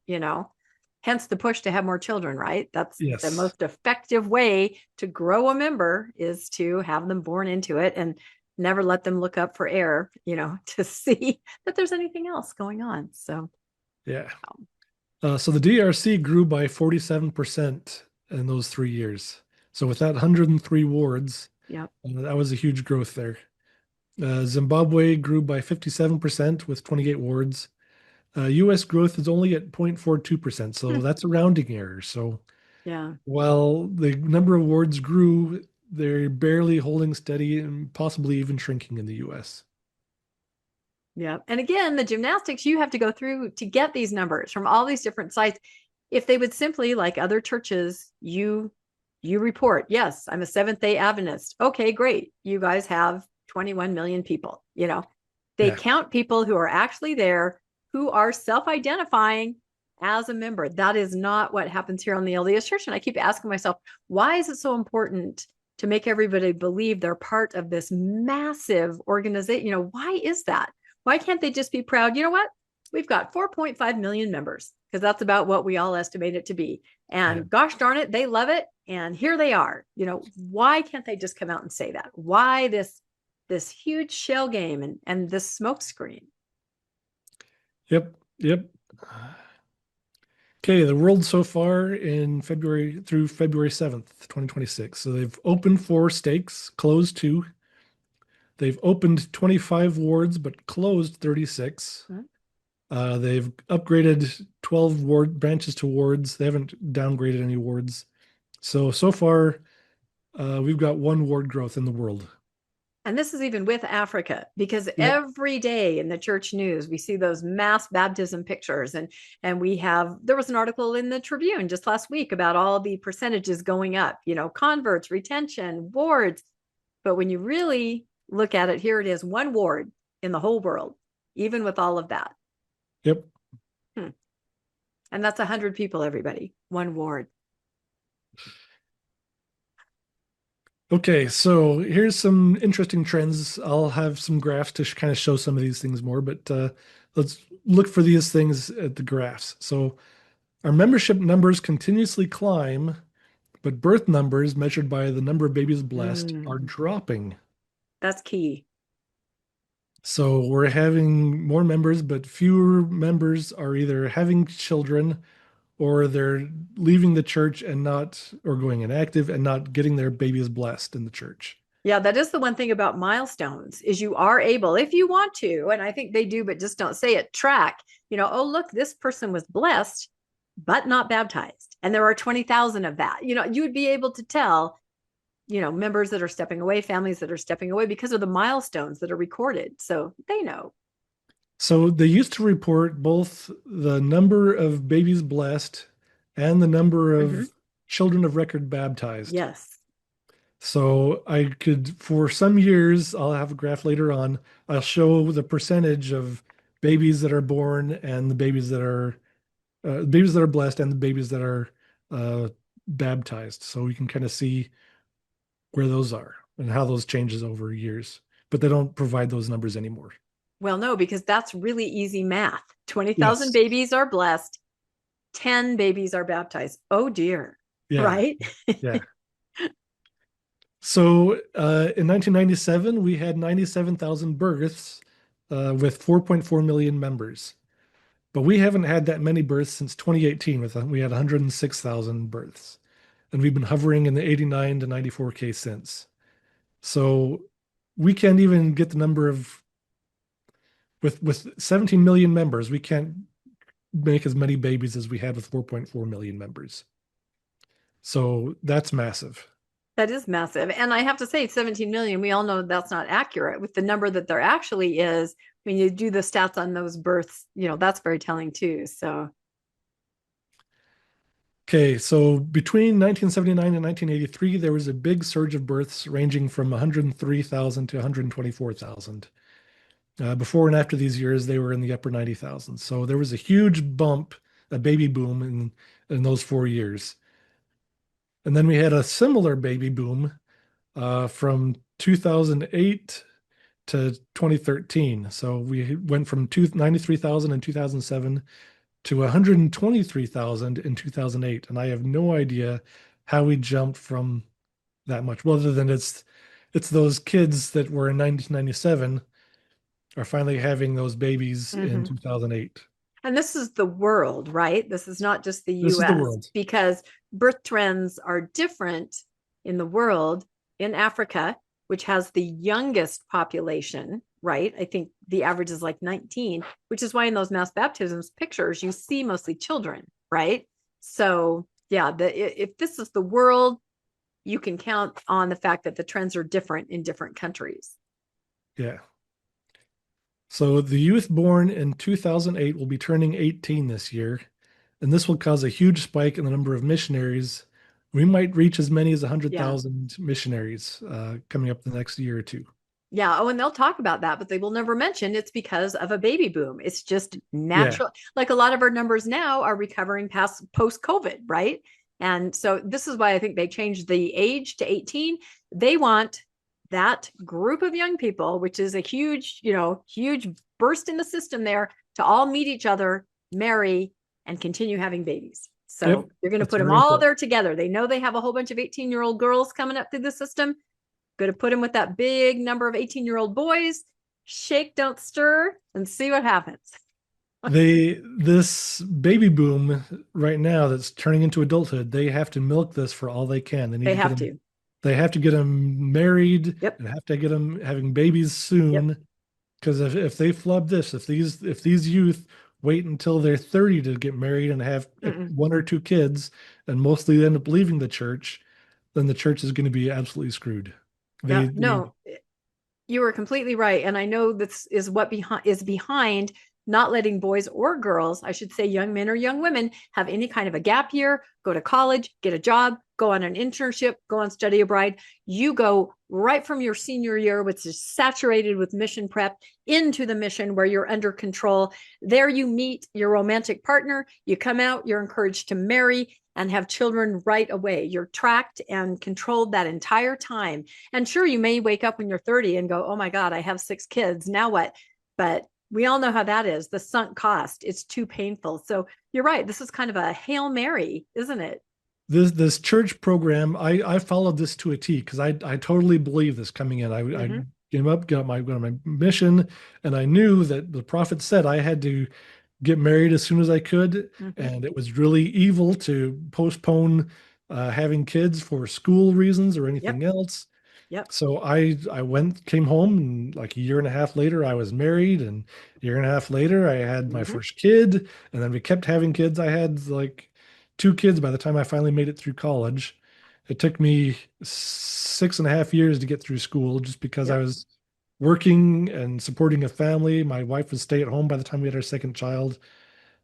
A: hence the push to have more children, right? That's the most effective way to grow a member, is to have them born into it and never let them look up for air, to see that there's anything else going on. So,
B: so the DRC grew by 47% in those 3 years. So with that 103 wards, that was a huge growth there. Zimbabwe grew by 57% with 28 wards. U.S. growth is only at 0.42%, so that's a rounding error. So while the number of wards grew, they're barely holding steady and possibly even shrinking in the U.S.
A: Yeah. And again, the gymnastics you have to go through to get these numbers from all these different sites. If they would simply, like other churches, you report, yes, I'm a Seventh-day Adventist. Okay, great. You guys have 21 million people. They count people who are actually there, who are self-identifying as a member. That is not what happens here on the LDS Church. And I keep asking myself, why is it so important to make everybody believe they're part of this massive organization? Why is that? Why can't they just be proud? You know what? We've got 4.5 million members, because that's about what we all estimate it to be. And gosh darn it, they love it. And here they are. Why can't they just come out and say that? Why this huge shell game and this smoke screen?
B: Yep. Okay, the world so far in February through February 7th, 2026. So they've opened 4 stakes, closed 2. They've opened 25 wards, but closed 36. They've upgraded 12 ward branches to wards. They haven't downgraded any wards. So far, we've got 1 ward growth in the world.
A: And this is even with Africa, because every day in the church news, we see those mass baptism pictures. And there was an article in the Tribune just last week about all the percentages going up, converts, retention, wards. But when you really look at it, here it is, 1 ward in the whole world, even with all of that.
B: Yep.
A: And that's 100 people, everybody, 1 ward.
B: Okay, so here's some interesting trends. I'll have some graphs to kind of show some of these things more, but let's look for these things at the graphs. So our membership numbers continuously climb, but birth numbers measured by the number of babies blessed are dropping.
A: That's key.
B: So we're having more members, but fewer members are either having children, or they're leaving the church or going inactive and not getting their babies blessed in the church.
A: Yeah, that is the one thing about milestones, is you are able, if you want to, and I think they do, but just don't say it, track, oh, look, this person was blessed, but not baptized. And there are 20,000 of that. You would be able to tell, members that are stepping away, families that are stepping away because of the milestones that are recorded. So they know.
B: So they used to report both the number of babies blessed and the number
A: Mhm.
B: of children of record baptized.
A: Yes.
B: So I could, for some years, I'll have a graph later on. I'll show the percentage of babies that are born and the babies that are blessed and the babies that are uh, baptized. So we can kind of see where those are and how those changes over years. But they don't provide those numbers anymore.
A: Well, no, because that's really easy math. 20,000
B: Yes.
A: babies are blessed, 10 babies are baptized. Oh dear.
B: Yeah.
A: Right?
B: Yeah. So in 1997, we had 97,000 births with 4.4 million members. But we haven't had that many births since 2018. We had 106,000 births, and we've been hovering in the 89 to 94K since. So we can't even get the number of with 17 million members. We can't make as many babies as we had with 4.4 million members. So that's massive.
A: That is massive. And I have to say, 17 million, we all know that's not accurate with the number that there actually is. When you do the stats on those births, that's very telling too. So,
B: Okay, so between 1979 and 1983, there was a big surge of births ranging from 103,000 to 124,000. Before and after these years, they were in the upper 90,000. So there was a huge bump, a baby boom in those 4 years. And then we had a similar baby boom from 2008 to 2013. So we went from 93,000 in 2007 to 123,000 in 2008. And I have no idea how we jumped from that much, well, other than it's those kids that were in 1997 are finally having those babies in
A: mhm.
B: 2008.
A: And this is the world, right? This is not just the
B: This is the
A: US,
B: world.
A: because birth trends are different in the world. In Africa, which has the youngest population, right? I think the average is like 19, which is why in those mass baptisms pictures, you see mostly children, right? So, yeah, if this is the world, you can count on the fact that the trends are different in different countries.
B: Yeah. So the youth born in 2008 will be turning 18 this year, and this will cause a huge spike in the number of missionaries. We might reach as many as
A: Yeah.
B: 100,000 missionaries coming up the next year or two.
A: Yeah. Oh, and they'll talk about that, but they will never mention it's because of a baby boom. It's just
B: Yeah.
A: natural. Like a lot of our numbers now are recovering past post COVID, right? And so this is why I think they changed the age to 18. They want that group of young people, which is a huge burst in the system there, to all meet each other, marry, and continue having babies. So
B: Yep.
A: you're going to
B: That's
A: put them
B: very
A: all
B: important.
A: there together. They know they have a whole bunch of 18-year-old girls coming up through the system. Going to put them with that big number of 18-year-old boys. Shake, don't stir, and see what happens.
B: This baby boom right now that's turning into adulthood, they have to milk this for all they can. They need
A: They
B: to get
A: have
B: them,
A: to.
B: they have to get them married
A: Yep.
B: and have to get them having babies
A: Yep.
B: soon. Because if they flub this, if these youth wait until they're 30 to get married and have
A: Mm-mm.
B: one or two kids, and mostly end up leaving the church, then the church is going to be absolutely screwed.
A: Yeah.
B: They
A: No, you are completely right. And I know this is what is behind not letting boys or girls, I should say young men or young women, have any kind of a gap year, go to college, get a job, go on an internship, go on study abroad. You go right from your senior year, which is saturated with mission prep, into the mission where you're under control. There you meet your romantic partner. You come out, you're encouraged to marry and have children right away. You're tracked and controlled that entire time. And sure, you may wake up when you're 30 and go, oh my God, I have 6 kids. Now what? But we all know how that is, the sunk cost. It's too painful. So you're right. This is kind of a Hail Mary, isn't it?
B: this church program, I followed this to a T because I totally believe this coming in. I
A: Mm-hmm.
B: came up, got my mission, and I knew that the prophet said I had to get married as soon as I could,
A: Mm-hmm.
B: and it was really evil to postpone having kids for school reasons or
A: Yep.
B: anything else.
A: Yep.
B: So came home, and like a year and a half later, I was married, and a year and a half later, I had my
A: Mm-hmm.
B: first kid, and then we kept having kids. I had like 2 kids by the time I finally made it through college, It took me 6.5 years to get through school just because I
A: Yep.
B: was working and supporting a family. My wife was stay at home by the time we had our second child,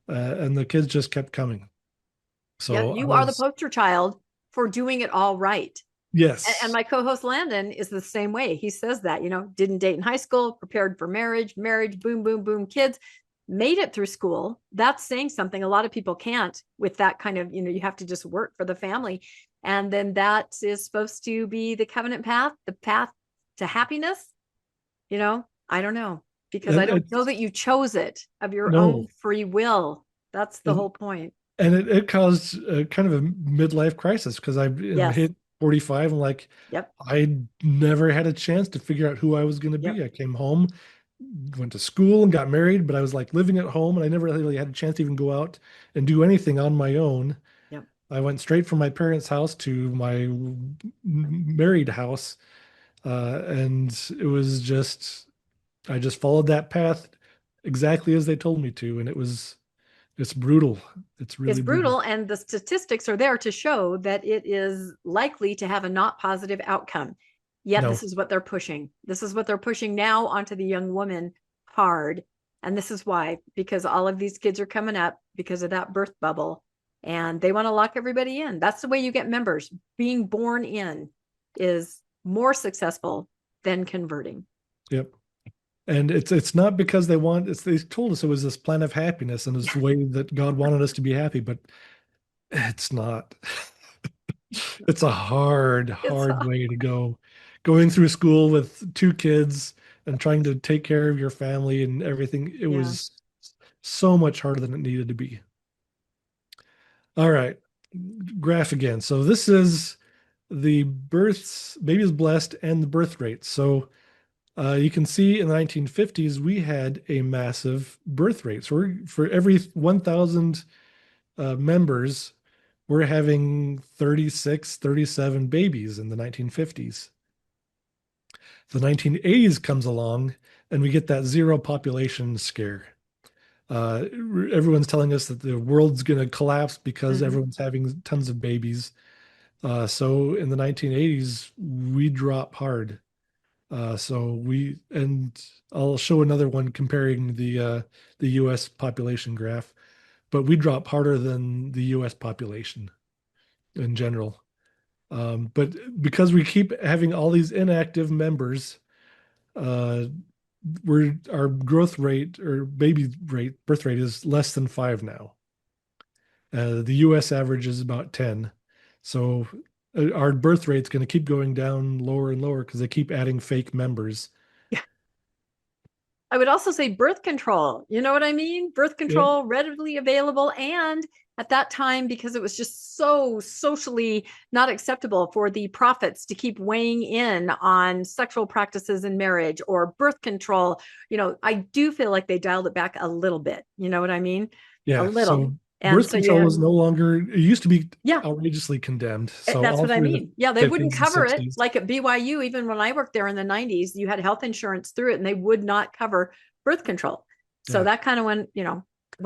B: and the kids just kept coming.
A: Yeah,
B: So I
A: you are the
B: was,
A: poster child for doing it all right. And
B: yes,
A: my co-host Landon is the same way. He says that, didn't date in high school, prepared for marriage, boom, boom, boom, kids, made it through school. That's saying something. A lot of people can't with that kind of, you have to just work for the family. And then that is supposed to be the covenant path, the path to happiness. I don't know, because I
B: and
A: don't know
B: it's
A: that you chose it of your own
B: no,
A: free will. That's the
B: and,
A: whole point.
B: and it caused kind of a midlife crisis because I
A: Yes.
B: hit 45 and like
A: Yep.
B: I never had a chance to figure out who I was going to
A: Yep.
B: be. I came home, went to school and got married, but I was like living at home and I never really had a chance to even go out and do anything on my own.
A: Yep.
B: I went straight from my parents' house to my married house. And it was just, I just followed that path exactly as they told me to. And it's brutal. It's
A: It's
B: really brutal.
A: brutal, and the statistics are there to show that it is likely to have a not positive outcome. Yet
B: No,
A: this is what they're pushing. This is what they're pushing now onto the young woman hard. And this is why, because all of these kids are coming up because of that birth bubble, and they want to lock everybody in. That's the way you get members. Being born in is more successful than converting.
B: yep. And it's not because they told us it was this plan of happiness and it's the way that God wanted us to be happy, but it's not. It's a hard,
A: It's
B: hard way to go. Going through school with two kids and trying to take care of your family and everything, it
A: yeah.
B: was so much harder than it needed to be. All right, graph again. So this is the births, babies blessed, and the birth rate. So you can see in the 1950s, we had a massive birth rate. So for every 1,000 members, we're having 36, 37 babies in the 1950s. The 1980s comes along, and we get that zero population scare. Uh, Everyone's telling us that the world's going to collapse because
A: Mhm.
B: everyone's having tons of babies. So in the 1980s, we drop hard. And I'll show another one comparing the U.S. population graph, but we drop harder than the U.S. population in general. But because we keep having all these inactive members, uh, our growth rate or birth rate is less than 5 now. The US average is about 10. So our birth rate's going to keep going down lower and lower because they keep adding fake members.
A: I would also say birth control. You know what I mean? Birth
B: Yep.
A: control readily available. And at that time, because it was just so socially not acceptable for the prophets to keep weighing in on sexual practices in marriage or birth control, I do feel like they dialed it back a little bit. You know what I mean? A
B: Yeah.
A: little.
B: So
A: And
B: birth
A: so you
B: control
A: had,
B: is no longer, it used to be
A: yeah,
B: outrageously condemned. So
A: that's
B: all
A: what I
B: through the
A: mean. Yeah, they wouldn't
B: 50s and
A: cover it.
B: 60s.
A: Like at BYU, even when I worked there in the 90s, you had health insurance through it and they would not cover birth control. So
B: Yeah.
A: that kind of went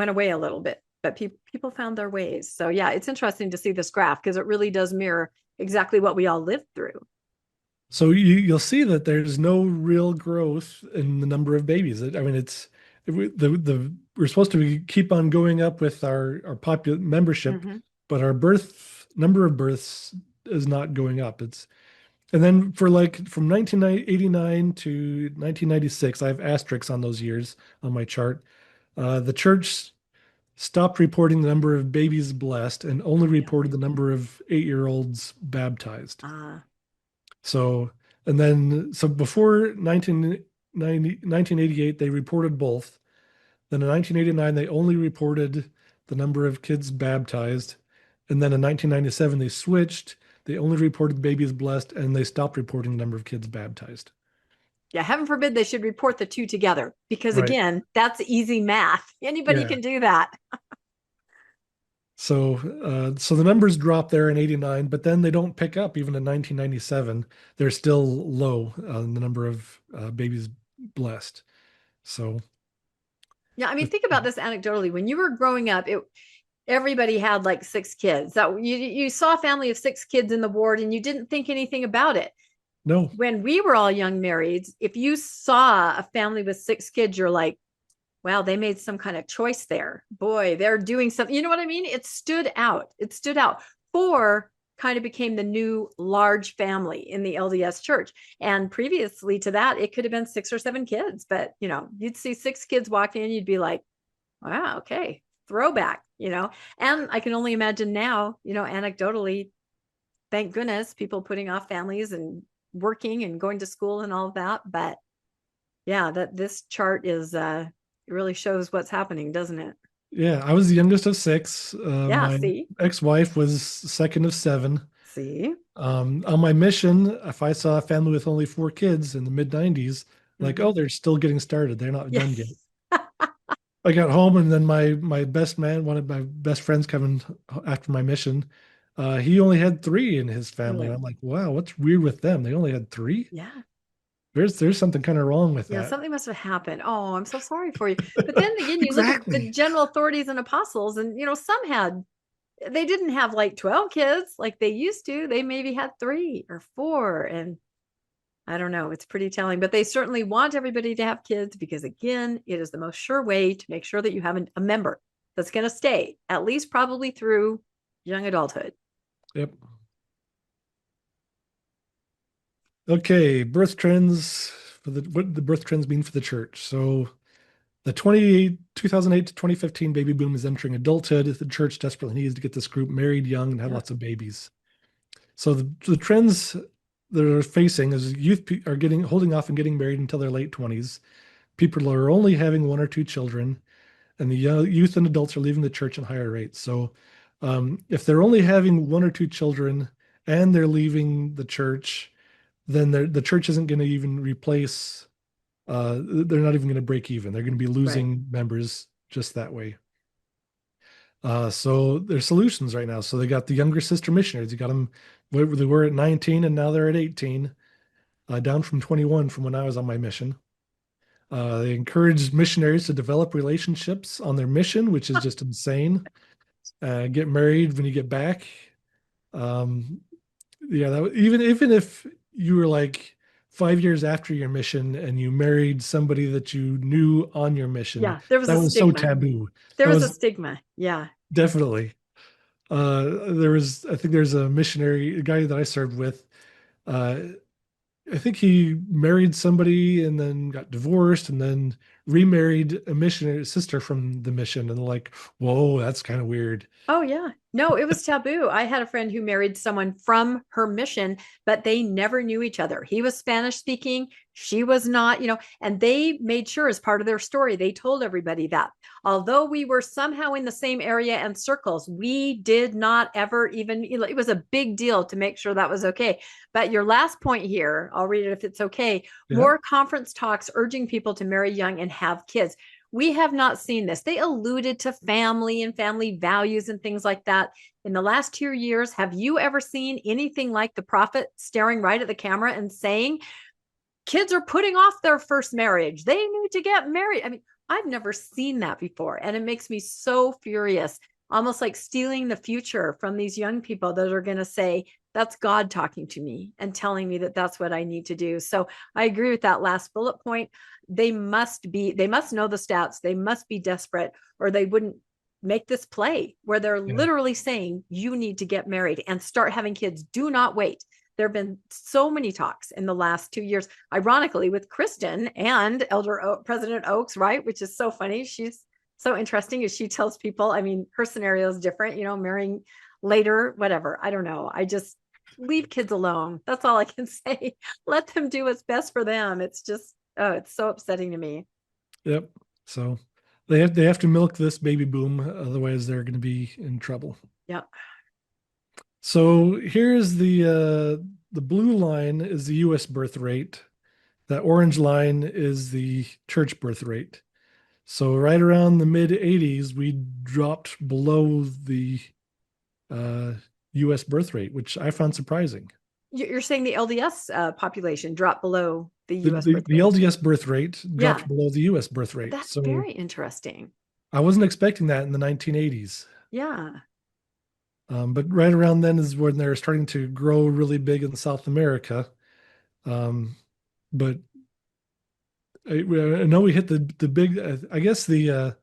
A: away a little bit, but people found their ways. So yeah, it's interesting to see this graph because it really does mirror exactly what we all lived through.
B: So you'll see that there's no real growth in the number of babies. I mean, we're supposed to keep on going up with our membership,
A: Mm-hmm.
B: but our birth number of births is not going up. And then for like from 1989 to 1996, I have asterisks on those years on my chart. The church stopped reporting the number of babies blessed and only
A: Yeah.
B: reported the number of 8-year-olds baptized.
A: Uh,
B: So, and then, so before 1988, they reported both. Then in 1989, they only reported the number of kids baptized. And then in 1997, they switched. They only reported babies blessed and they stopped reporting the number of kids baptized.
A: yeah, heaven forbid they should report the two together because
B: Right.
A: again, that's easy math. Anybody
B: Yeah.
A: can do that.
B: So the numbers drop there in 89, but then they don't pick up even in 1997. They're still low on the number of babies blessed. So
A: Yeah, I mean,
B: it,
A: think about this anecdotally. When you were growing up, everybody had like 6 kids. That you saw a family of 6 kids in the ward and you didn't think anything about it.
B: No.
A: When we were all young marrieds, if you saw a family with 6 kids, you're like, wow, they made some kind of choice there. Boy, they're doing something. You know what I mean? It stood out. It stood out. 4 kind of became the new large family in the LDS church. And previously to that, it could have been 6 or 7 kids, but you'd see 6 kids walk in, you'd be like, wow, okay, throwback, And I can only imagine now, anecdotally, thank goodness, people putting off families and working and going to school and all of that. But yeah, that this chart is it really shows what's happening, doesn't it?
B: Yeah, I was the youngest of 6.
A: Yeah,
B: My
A: see.
B: ex-wife was second of 7.
A: See.
B: On my mission, if I saw a family with only 4 kids in the mid 90s, like, oh, they're still getting started. They're not done yet.
A: Yes.
B: I got home and then my best man, one of my best friends coming after my mission, he only had 3 in his family. And I'm like, wow, what's weird with them? They only had 3?
A: Yeah.
B: There's something kind of wrong with
A: Yeah,
B: that.
A: something must have happened. Oh, I'm so sorry for you. But then again, you look at the
B: Exactly.
A: general authorities and apostles, and they didn't have like 12 kids like they used to. They maybe had 3 or 4. And I don't know, it's pretty telling, but they certainly want everybody to have kids because, again, it is the most sure way to make sure that you have a member that's going to stay at least probably through young adulthood.
B: Yep. Okay, birth trends what the birth trends mean for the church. So the 2008 to 2015 baby boom is entering adulthood. The church desperately needs to get this group married young and have lots of babies. So the trends that are facing is youth are holding off and getting married until their late 20s. People are only having 1 or 2 children, and the youth and adults are leaving the church at higher rates. So if they're only having 1 or 2 children and they're leaving the church, then the church isn't going to even replace. They're not even going to break even. They're going to be losing members just that way. So there's solutions right now. So they got the younger sister missionaries. You got them where they were at 19 and now they're at 18, down from 21 from when I was on my mission. They encourage missionaries to develop relationships on their mission, which is just insane. Get married when you get back. Yeah, even if you were like 5 years after your mission and you married somebody that you knew on your mission,
A: Yeah, there was
B: that
A: a
B: was so
A: stigma.
B: taboo.
A: There
B: That
A: was a
B: was
A: stigma. Yeah.
B: definitely. I think there's a missionary, a guy that I served with. Uh, I think he married somebody and then got divorced and then remarried a missionary sister from the mission. And like, whoa, that's kind of weird.
A: Oh, yeah. No, it was taboo. I had a friend who married someone from her mission, but they never knew each other. He was Spanish speaking. She was not, and they made sure as part of their story, they told everybody that although we were somehow in the same area and circles, we did not ever even, it was a big deal to make sure that was okay. But your last point here, I'll read it if it's okay.
B: Yeah.
A: More conference talks urging people to marry young and have kids. We have not seen this. They alluded to family and family values and things like that. In the last 2 years, have you ever seen anything like the prophet staring right at the camera and saying, kids are putting off their first marriage. They need to get married. I mean, I've never seen that before. And it makes me so furious, almost like stealing the future from these young people that are going to say, that's God talking to me and telling me that that's what I need to do. So I agree with that last bullet point. They must know the stats. They must be desperate, or they wouldn't make this play where they're literally saying you need to get married and start having kids. Do not wait. There have been so many talks in the last 2 years, ironically, with Kristen and President Oaks, right? Which is so funny. She's so interesting as she tells people, I mean, her scenario is different, marrying later, whatever. I don't know. I just leave kids alone. That's all I can say. Let them do what's best for them. It's just, it's so upsetting to me.
B: Yep. So they have to milk this baby boom, otherwise they're going to be in trouble.
A: Yep.
B: So here's the blue line is the U.S. birth rate. That orange line is the church birth rate. So right around the mid 80s, we dropped below the U.S. birth rate, which I found surprising.
A: You're saying the LDS population dropped below the U.S.
B: The
A: birth rate?
B: LDS birth rate dropped below the U.S. birth rate.
A: That's
B: so
A: very interesting.
B: I wasn't expecting that in the 1980s.
A: Yeah.
B: But right around then is when they're starting to grow really big in South America. Um, but I know we hit the big, I guess that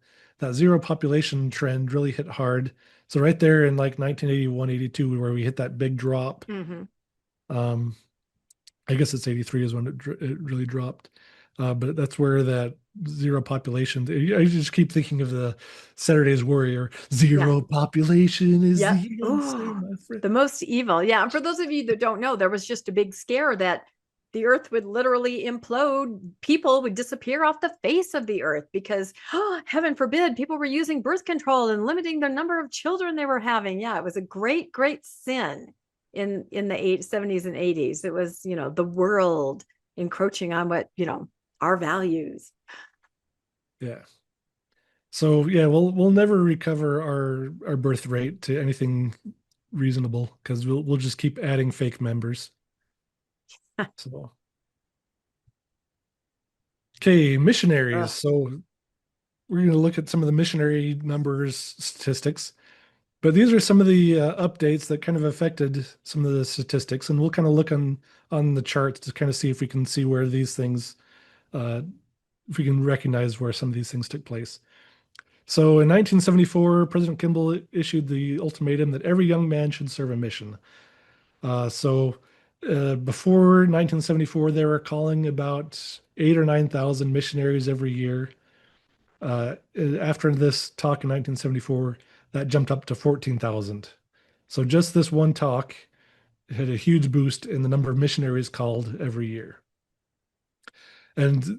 B: zero population trend really hit hard. So right there in like 1981, 82, where we hit that big drop.
A: Hmm.
B: Um, I guess it's 83 is when it really dropped. But that's where that zero population. I just keep thinking of the Saturday's Warrior.
A: Yeah.
B: Zero population is
A: Yeah.
B: the answer,
A: Oh,
B: my friend.
A: the most evil. Yeah. And for those of you that don't know, there was just a big scare that the earth would literally implode. People would disappear off the face of the earth because, oh, heaven forbid, people were using birth control and limiting the number of children they were having. Yeah, it was a great, great sin in the 70s and 80s. It was, the world encroaching on what, our values.
B: Yeah. So yeah, we'll never recover our birth rate to anything reasonable because we'll just keep adding fake members. So okay, missionaries.
A: Ugh.
B: So we're going to look at some of the missionary numbers statistics, but these are some of the updates that kind of affected some of the statistics, and we'll kind of look on the charts to kind of see if we can see where these things, uh, if we can recognize where some of these things took place. So in 1974, President Kimball issued the ultimatum that every young man should serve a mission. Before 1974, they were calling about 8 or 9,000 missionaries every year. After this talk in 1974, that jumped up to 14,000. So just this one talk had a huge boost in the number of missionaries called every year. And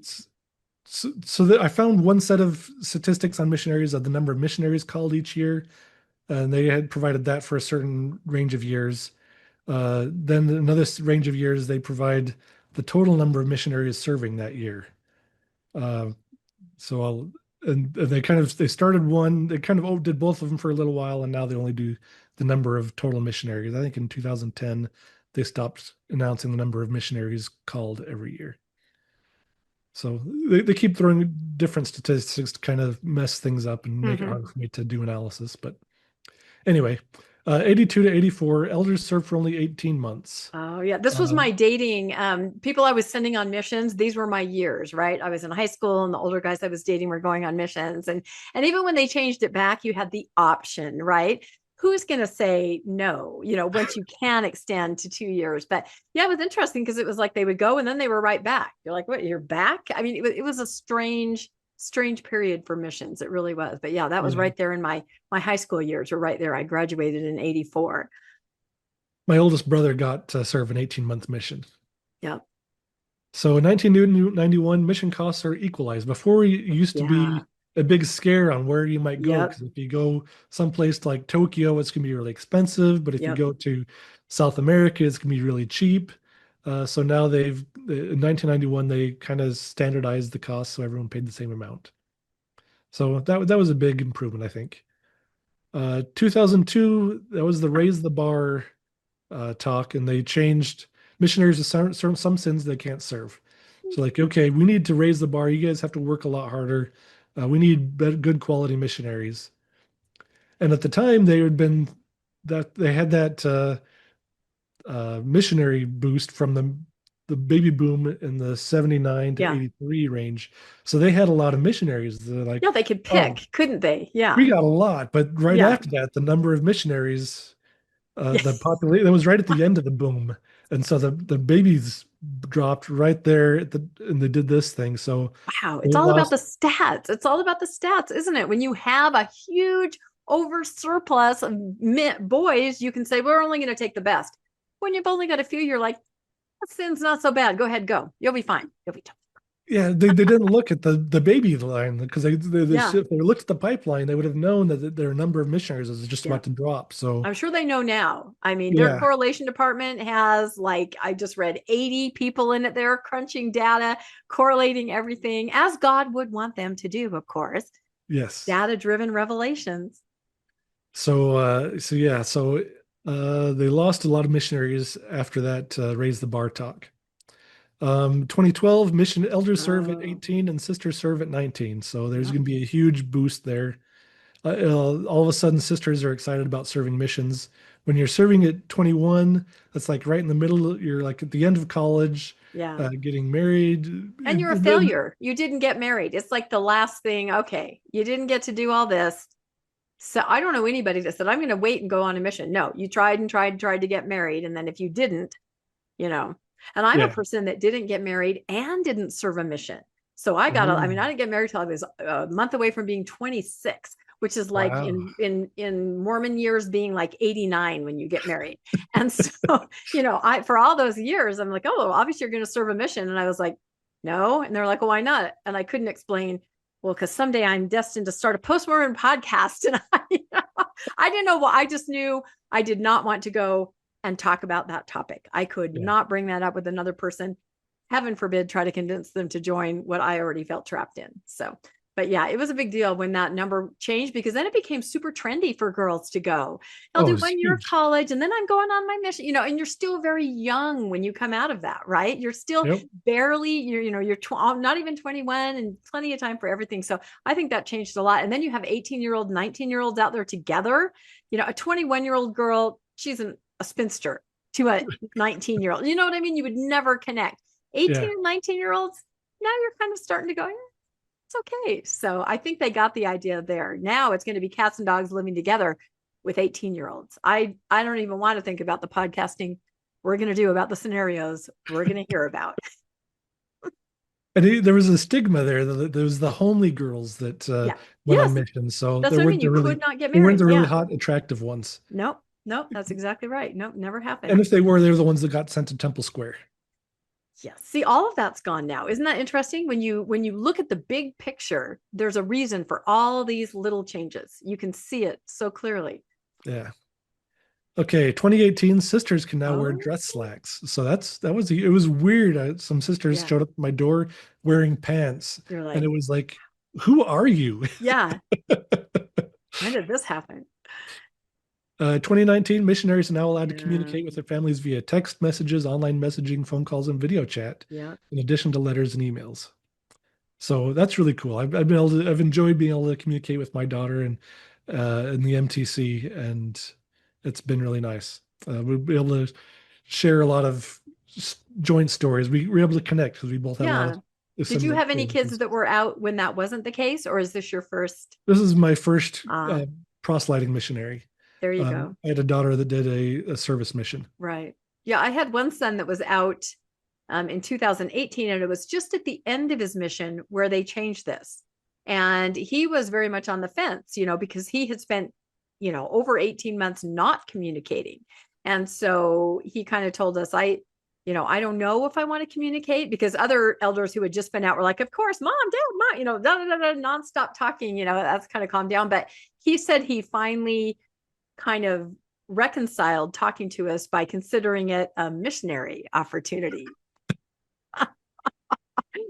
B: so that I found one set of statistics on missionaries of the number of missionaries called each year, and they had provided that for a certain range of years. Then another range of years, they provide the total number of missionaries serving that year. Uh, so I'll and they started one, they kind of did both of them for a little while, and now they only do the number of total missionaries. I think in 2010 they stopped announcing the number of missionaries called every year. So they keep throwing different statistics to kind of mess things up and make it
A: Hmm.
B: hard for me to do analysis. But anyway, 82 to 84, elders served for only 18 months.
A: Oh, yeah. This was
B: Um,
A: my dating. People I was sending on missions. These were my years, right? I was in high school, and the older guys I was dating were going on missions. And even when they changed it back, you had the option, right? Who's going to say no? Once you can extend to 2 years. But yeah, it was interesting because it was like they would go and then they were right back. You're like, what? You're back? I mean, it was a strange period for missions. It really was. But yeah, that was
B: yeah.
A: right there in my high school years. Were right there. I graduated in '84.
B: My oldest brother got to serve an 18-month mission.
A: Yeah.
B: So in 1991, mission costs are equalized. Before it used to
A: Yeah.
B: be a big scare on where you might go,
A: Yep.
B: because if you go someplace like Tokyo, it's going to be really expensive. But if you
A: Yep.
B: go to South America, it's going to be really cheap. So now in 1991, they kind of standardized the cost so everyone paid the same amount. So that was a big improvement, I think. 2002, that was the raise the bar talk, and they changed missionaries to some sins they can't serve. So, like, okay, we need to raise the bar. You guys have to work a lot harder. We need good quality missionaries. And at the time, they had that missionary boost from the baby boom in the 79 to
A: Yeah.
B: 83 range. So they had a lot of missionaries. They're
A: Yeah,
B: like,
A: they could
B: oh,
A: pick, couldn't they?
B: we
A: Yeah.
B: got a lot. But right
A: Yeah.
B: after that, the number of missionaries
A: Yeah.
B: the population that was right at the end of the boom, and so the babies dropped right there and they did this thing. So
A: Wow.
B: they
A: It's all about
B: lost.
A: the stats. It's all about the stats, isn't it? When you have a huge over surplus of boys, you can say, we're only going to take the best. When you've only got a few, you're like, that sin's not so bad. Go ahead, go. You'll be fine. You'll be
B: Yeah, they didn't look at the baby line because
A: Yeah.
B: if they looked at the pipeline, they would have known that their number of missionaries is just
A: Yeah.
B: about to drop. So
A: I'm sure they know now. I mean, their
B: yeah,
A: correlation department has, like, I just read 80 people in it. They're crunching data, correlating everything as God would want them to do, of course.
B: yes.
A: Data driven revelations.
B: So they lost a lot of missionaries after that raise the bar talk. 2012 mission elders serve at
A: Oh,
B: 18 and sisters serve at 19. So there's
A: yeah.
B: going to be a huge boost there. all of a sudden sisters are excited about serving missions. When you're serving at 21, that's like right in the middle. You're like at the end of college,
A: Yeah.
B: getting married.
A: And you're a failure. You didn't get married. It's like the last thing. Okay, you didn't get to do all this. So I don't know anybody that said, I'm going to wait and go on a mission. No, you tried and tried and tried to get married. And then if you didn't, and I'm a
B: Yeah.
A: person that didn't get married and didn't serve a mission. So I
B: Ooh,
A: didn't get married till I was a month away from being 26, which is like
B: wow.
A: in Mormon years being like 89 when you get married. And so, for all those years, I'm like, oh, well, obviously you're going to serve a mission. And I was like, no. And they're like, well, why not? And I couldn't explain, well, because someday I'm destined to start a post-Mormon podcast. And I didn't know what, I just knew I did not want to go and talk about that topic. I could
B: Yeah.
A: not bring that up with another person. Heaven forbid, try to convince them to join what I already felt trapped in. So, but yeah, it was a big deal when that number changed, because then it became super trendy for girls to go. I'll
B: Oh,
A: do
B: it's
A: 1 year of
B: huge.
A: college and then I'm going on my mission, and you're still very young when you come out of that, right? You're still
B: Yep.
A: barely, not even 21, and plenty of time for everything. So I think that changed a lot. And then you have 18-year-old, 19-year-olds out there together. A 21-year-old girl, she's a spinster to a 19-year-old. You know what I mean? You would never connect. 18
B: Yeah.
A: and 19-year-olds, now you're kind of starting to go, it's okay. So I think they got the idea there. Now it's going to be cats and dogs living together with 18-year-olds. I don't even want to think about the podcasting we're going to do about the scenarios we're going to hear about.
B: And there was a stigma there. There was the homely girls that
A: Yeah.
B: went
A: Yes.
B: on missions. So
A: That's what I mean. You could not get
B: they weren't
A: married.
B: the really
A: Yeah.
B: hot, attractive ones.
A: Nope. Nope. That's exactly right. Nope. Never
B: And
A: happened.
B: if they were, they were the ones that got sent to Temple Square.
A: Yeah. See, all of that's gone now. Isn't that interesting? When you look at the big picture, there's a reason for all these little changes. You can see it so clearly.
B: Yeah. Okay, 2018 sisters can now wear
A: Oh,
B: dress slacks. So it was weird. Some sisters
A: yeah.
B: showed up at my door wearing pants,
A: You're
B: and
A: like,
B: it was like, who are you?
A: yeah. When did this happen?
B: 2019 missionaries are now allowed to
A: Yeah.
B: communicate with their families via text messages, online messaging, phone calls, and video chat,
A: Yeah.
B: in addition to letters and emails. So that's really cool. I've enjoyed being able to communicate with my daughter and in the MTC, and it's been really nice. We'll be able to share a lot of joint stories. We were able to connect because we both had a lot
A: Yeah.
B: of
A: Did you
B: similar
A: have any kids
B: experiences.
A: that were out when that wasn't the case, or is this your first?
B: This is my first
A: Ah,
B: proselyting missionary.
A: there you go.
B: I had a daughter that did a service mission.
A: Right. Yeah, I had one son that was out in 2018, and it was just at the end of his mission where they changed this. And he was very much on the fence, because he had spent, over 18 months not communicating. And so he kind of told us, I don't know if I want to communicate, because other elders who had just been out were like, of course, mom, dad, mom, da, da, da, da, nonstop talking, that's kind of calmed down. But he said he finally kind of reconciled talking to us by considering it a missionary opportunity.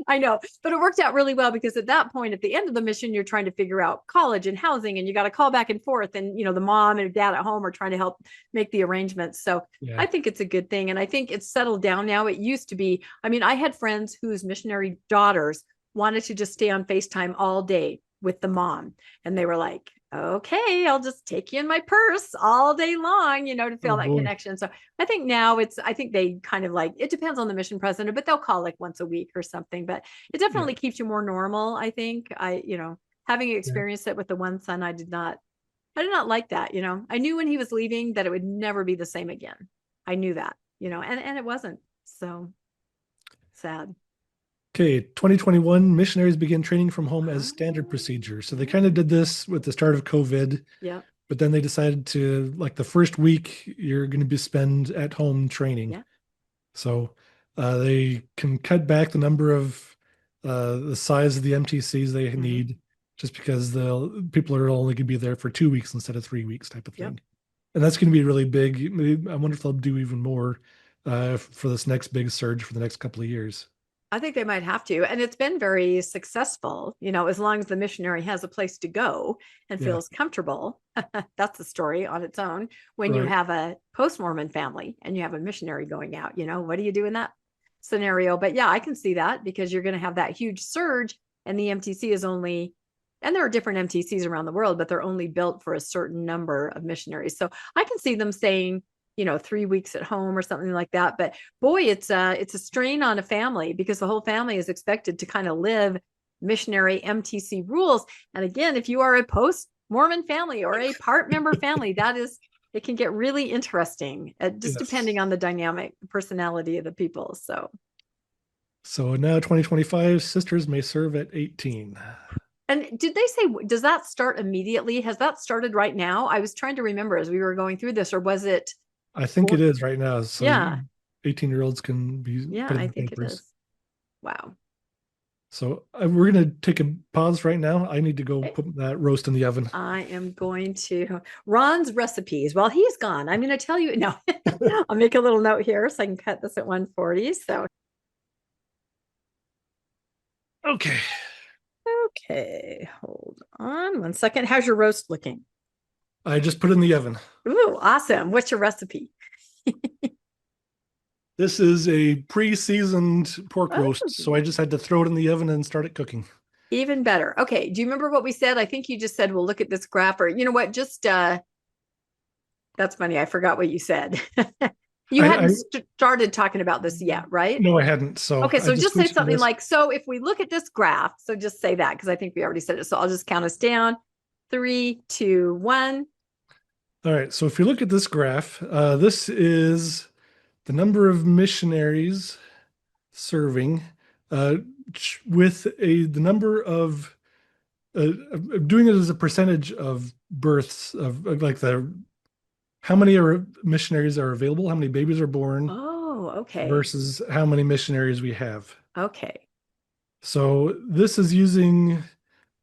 A: I know, but it worked out really well, because at that point, at the end of the mission, you're trying to figure out college and housing, and you got to call back and forth. And, the mom and dad at home are trying to help make the arrangements. So
B: Yeah.
A: I think it's a good thing. And I think it's settled down now. It used to be, I had friends whose missionary daughters wanted to just stay on FaceTime all day with the mom. And they were like, okay, I'll just take you in my purse all day long, to feel
B: Oh
A: that
B: boy.
A: connection. So I think now I think they kind of like, it depends on the mission president, but they'll call like once a week or something. But it
B: Yeah.
A: definitely keeps you more normal. I think having
B: Yeah.
A: experienced it with the one son, I did not like that. I knew when he was leaving that it would never be the same again. I knew that, and it wasn't. So sad.
B: Okay, 2021 missionaries begin training from home as standard procedure. So they kind of did this with the start of COVID,
A: Yeah.
B: but then they decided to, like, the first week you're going to be spend at home training.
A: Yeah.
B: So they can cut back the number of the size of the MTCs they need, just because the people are only going to be there for 2 weeks instead of 3 weeks type of thing.
A: Yep.
B: And that's going to be really big. I wonder if they'll do even more for this next big surge for the next couple of years.
A: I think they might have to. And it's been very successful, as long as the missionary has a place to go and
B: Yeah.
A: feels comfortable. That's a story on its own. When you
B: Right.
A: have a post-Mormon family and you have a missionary going out, what do you do in that scenario? But yeah, I can see that, because you're going to have that huge surge and the MTC is only And there are different MTCs around the world, but they're only built for a certain number of missionaries. So I can see them saying, 3 weeks at home or something like that. But boy, it's a strain on a family because the whole family is expected to kind of live missionary MTC rules. And again, if you are a post-Mormon family or a part member family, it can get really interesting, just depending on the dynamic personality of the people.
B: So now 2025 sisters may serve at 18.
A: And did they say, does that start immediately? Has that started right now? I was trying to remember as we were going through this, or was it?
B: I think it is right now. So
A: Yeah.
B: 18-year-olds can be
A: Yeah,
B: put in
A: I
B: the
A: think it
B: papers.
A: is. Wow.
B: So we're going to take a pause right now. I need to go put that roast in the oven.
A: I am going to Ron's recipes. While he's gone, I'm going to tell you. No, I'll make a little note here so I can cut this at 140. So,
B: Okay,
A: hold on 1 second. How's your roast looking?
B: I just put it in the oven.
A: Ooh, awesome. What's your recipe?
B: This is a pre-seasoned pork roast, so I just had to throw it in the oven and start it cooking.
A: Even better. Okay. Do you remember what we said? I think you just said, well, look at this graph, or you know what? Just that's funny. I forgot what you said. You hadn't started talking about this yet, right?
B: No, I hadn't. So
A: okay, so just say something like, so if we look at this graph, so just say that because I think we already said it. So I'll just count us down. 3, 2, 1.
B: All right. So if you look at this graph, this is the number of missionaries serving with the number of doing it as a percentage of births of like how many missionaries are available, how many babies are born.
A: Oh, okay.
B: Versus how many missionaries we have.
A: Okay.
B: So this is using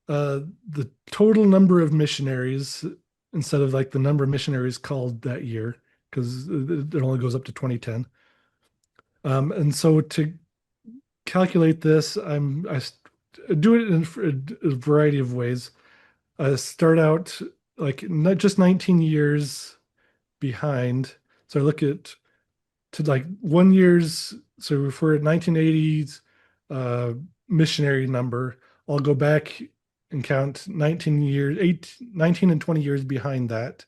B: the total number of missionaries instead of like the number of missionaries called that year, because it only goes up to 2010. And so to calculate this, I do it in a variety of ways. I start out like not just 19 years behind. So I look at to like 1 year's. So if we're at 1980s missionary number, I'll go back and count 19 years, 19 and 20 years behind that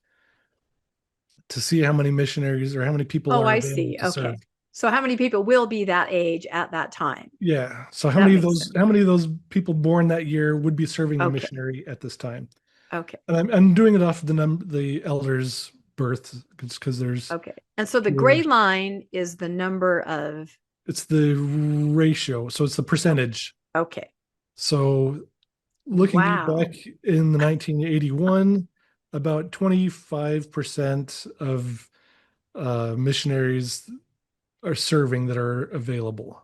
B: to see how many missionaries or how many people are
A: I
B: available
A: see.
B: to
A: Okay.
B: serve.
A: So how many people will be that age at that time?
B: Yeah. So
A: That makes sense.
B: how many of those people born that year would be serving a
A: Okay.
B: missionary at this time?
A: Okay.
B: And I'm doing it off of the elders' birth because there's
A: Okay. And so the gray line is the number of
B: it's the ratio. So it's the percentage.
A: okay.
B: So looking back in the 1981, about 25% of missionaries are serving that are available.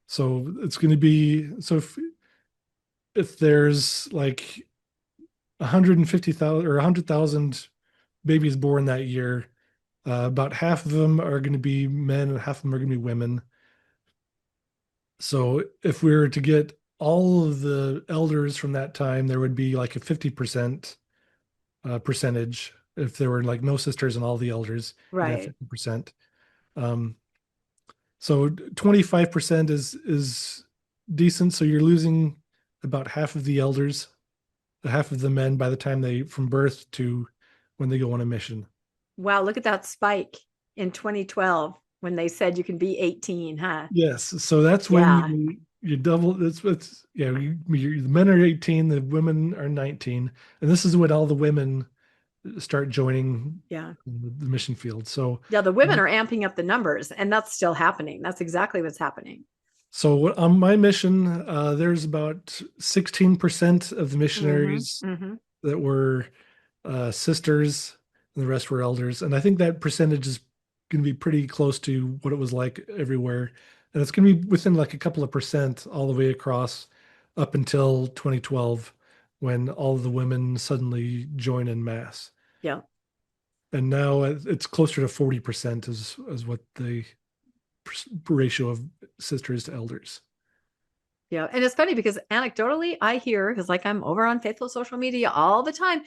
B: So it's going to be so if there's like 150,000 or 100,000 babies born that year, about half of them are going to be men and half of them are going to be women. So if we were to get all of the elders from that time, there would be like a 50% percentage. If there were like no sisters and all the elders,
A: right,
B: 50%. So 25% is decent. So you're losing about half of the elders, half of the men by the time they from birth to when they go on a mission.
A: Wow, look at that spike in 2012 when they said you can be 18, huh?
B: Yes. So that's when you double. It's the men are 18, the women are 19, and this is when all the women start joining the mission field. So
A: the women are amping up the numbers, and that's still happening. That's exactly what's happening.
B: So on my mission, there's about 16% of the missionaries that were sisters, and the rest were elders. And I think that percentage is going to be pretty close to what it was like everywhere. And it's going to be within like a couple of percent all the way across up until 2012 when all of the women suddenly join in mass.
A: Yeah.
B: And now it's closer to 40% is what the ratio of sisters to elders.
A: Yeah. And it's funny because anecdotally, I hear, because like I'm over on Faithful social media all the time,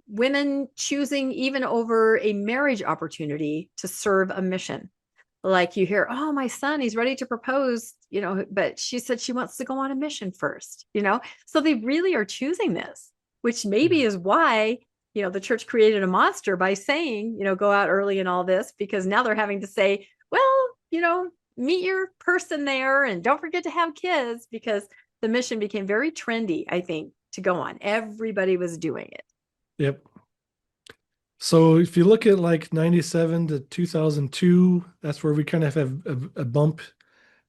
A: women choosing even over a marriage opportunity to serve a mission. Like you hear, oh, my son, he's ready to propose, but she said she wants to go on a mission first, So they really are choosing this, which maybe is why, the church created a monster by saying, go out early and all this, because now they're having to say, well, meet your person there and don't forget to have kids, because the mission became very trendy, I think, to go on. Everybody was doing it.
B: Yep. So if you look at like 97 to 2002, that's where we kind of have a bump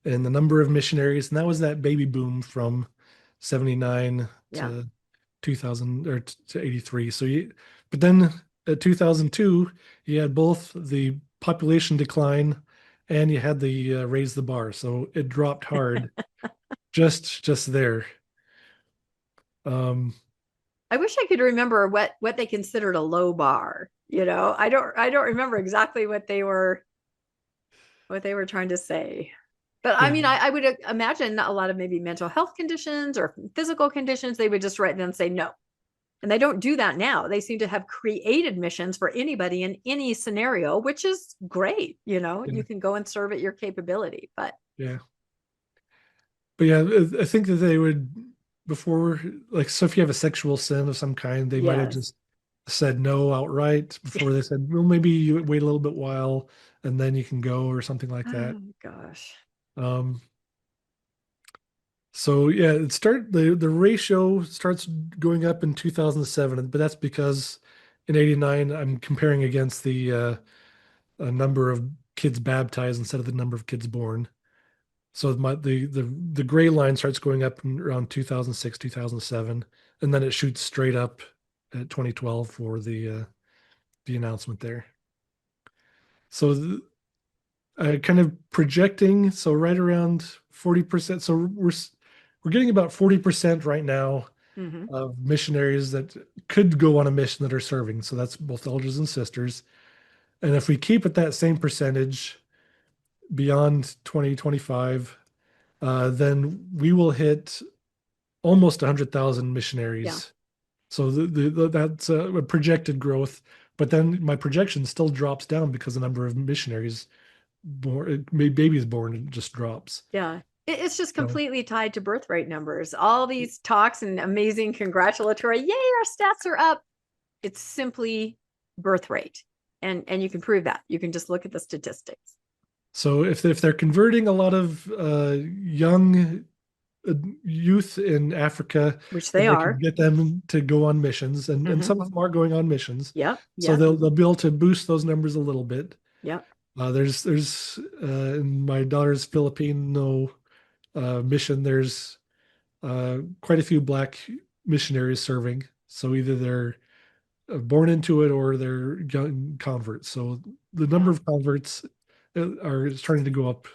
B: in the number of missionaries. And that was that baby boom from 79
A: Yeah.
B: to 2000 or to 83. But then at 2002, you had both the population decline and you had the raise the bar. So it dropped hard just there.
A: I wish I could remember what they considered a low bar. I don't remember exactly what they were trying to say. But I mean, I would imagine a lot of maybe mental health conditions or physical conditions, they would just write down and say no. And they don't do that now. They seem to have created missions for anybody in any scenario, which is great. You can go and serve at your capability. But
B: yeah. But yeah, I think that they would before, like, so if you have a sexual sin of some kind, they might have
A: yes.
B: just said no outright before they said, well, maybe you wait a little bit while and then you can go or something like that.
A: Oh gosh.
B: Um, so yeah, the ratio starts going up in 2007, but that's because in 89 I'm comparing against the number of kids baptized instead of the number of kids born. So the gray line starts going up in around 2006, 2007, and then it shoots straight up at 2012 for the announcement there. So kind of projecting, so right around 40%. So we're getting about 40% right now of missionaries that could go on a mission that are serving. So that's both elders and sisters. And if we keep at that same percentage beyond 2025, then we will hit almost 100,000 missionaries.
A: Yeah.
B: So that's a projected growth. But then my projection still drops down because the number of missionaries born, babies born, just drops.
A: Yeah. It's just completely tied to birth rate numbers. All these talks and amazing congratulatory, yay, our stats are up. It's simply birth rate. And you can prove that. You can just look at the statistics.
B: So if they're converting a lot of young youth in Africa,
A: Which
B: then
A: they
B: they
A: are.
B: can get them to go on missions, and some of them are going on missions.
A: Yep.
B: So they'll be able to boost those numbers a little bit.
A: Yep.
B: There's in my daughter's Filipino mission, there's quite a few Black missionaries serving. So either they're born into it or they're young converts. So the number of converts are starting to go up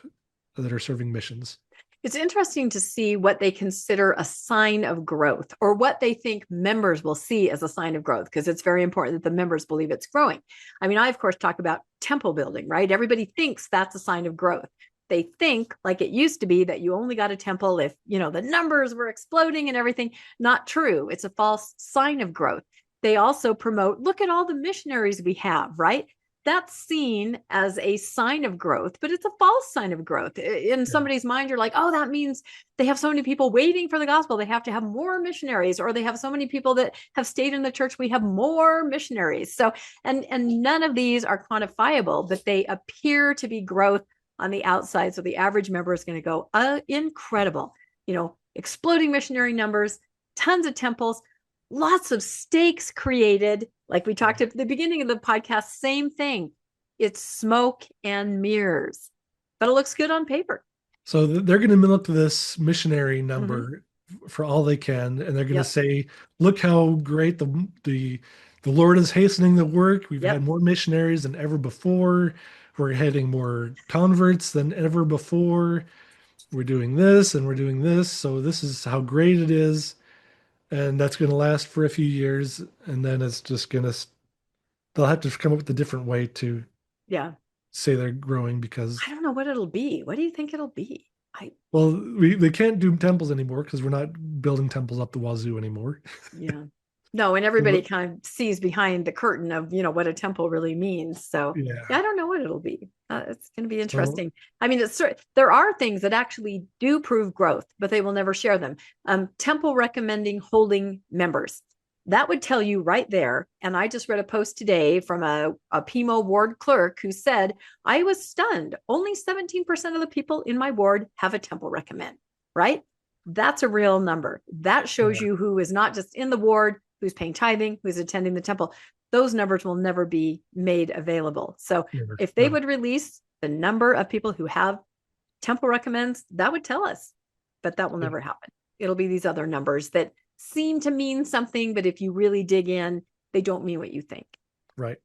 B: that are serving missions.
A: It's interesting to see what they consider a sign of growth or what they think members will see as a sign of growth, because it's very important that the members believe it's growing. I mean, I, of course, talk about temple building, right? Everybody thinks that's a sign of growth. They think, like it used to be, that you only got a temple if, the numbers were exploding and everything. Not true. It's a false sign of growth. They also promote, look at all the missionaries we have, right? That's seen as a sign of growth, but it's a false sign of growth. In somebody's mind, you're like, oh, that means they have so many people waiting for the gospel. They have to have more missionaries, or they have so many people that have stayed in the church. We have more missionaries. So, and none of these are quantifiable, but they appear to be growth on the outside. So the average member is going to go, incredible, exploding missionary numbers, tons of temples, lots of stakes created. Like we talked at the beginning of the podcast, same thing. It's smoke and mirrors, but it looks good on paper.
B: So they're going to milk this missionary number for all they can, and they're going to say, "Look how great the Lord is hastening the work. We've had more missionaries than ever before. We're having more converts than ever before. We're doing this and we're doing this. So this is how great it is." And that's going to last for a few years, and then it's just going to, they'll have to come up with a different way to say they're growing, because
A: I don't know what it'll be. What do you think it'll be?
B: Well, they can't do temples anymore because we're not building temples up the wazoo anymore.
A: Yeah. No, and everybody kind of sees behind the curtain of, what a temple really means. So I don't know what it'll be. It's going to be
B: So
A: interesting. I mean, there are things that actually do prove growth, but they will never share them. Temple recommending holding members. That would tell you right there. And I just read a post today from a PMO ward clerk who said, I was stunned. Only 17% of the people in my ward have a temple recommend, right? That's a real number. That shows
B: yeah,
A: you who is not just in the ward, who's paying tithing, who's attending the temple. Those numbers will never be made available. So
B: never,
A: if they
B: no,
A: would release the number of people who have temple recommends, that would tell us, but that will
B: yeah,
A: never happen. It'll be these other numbers that seem to mean something, but if you really dig in, they don't mean what you think.
B: right.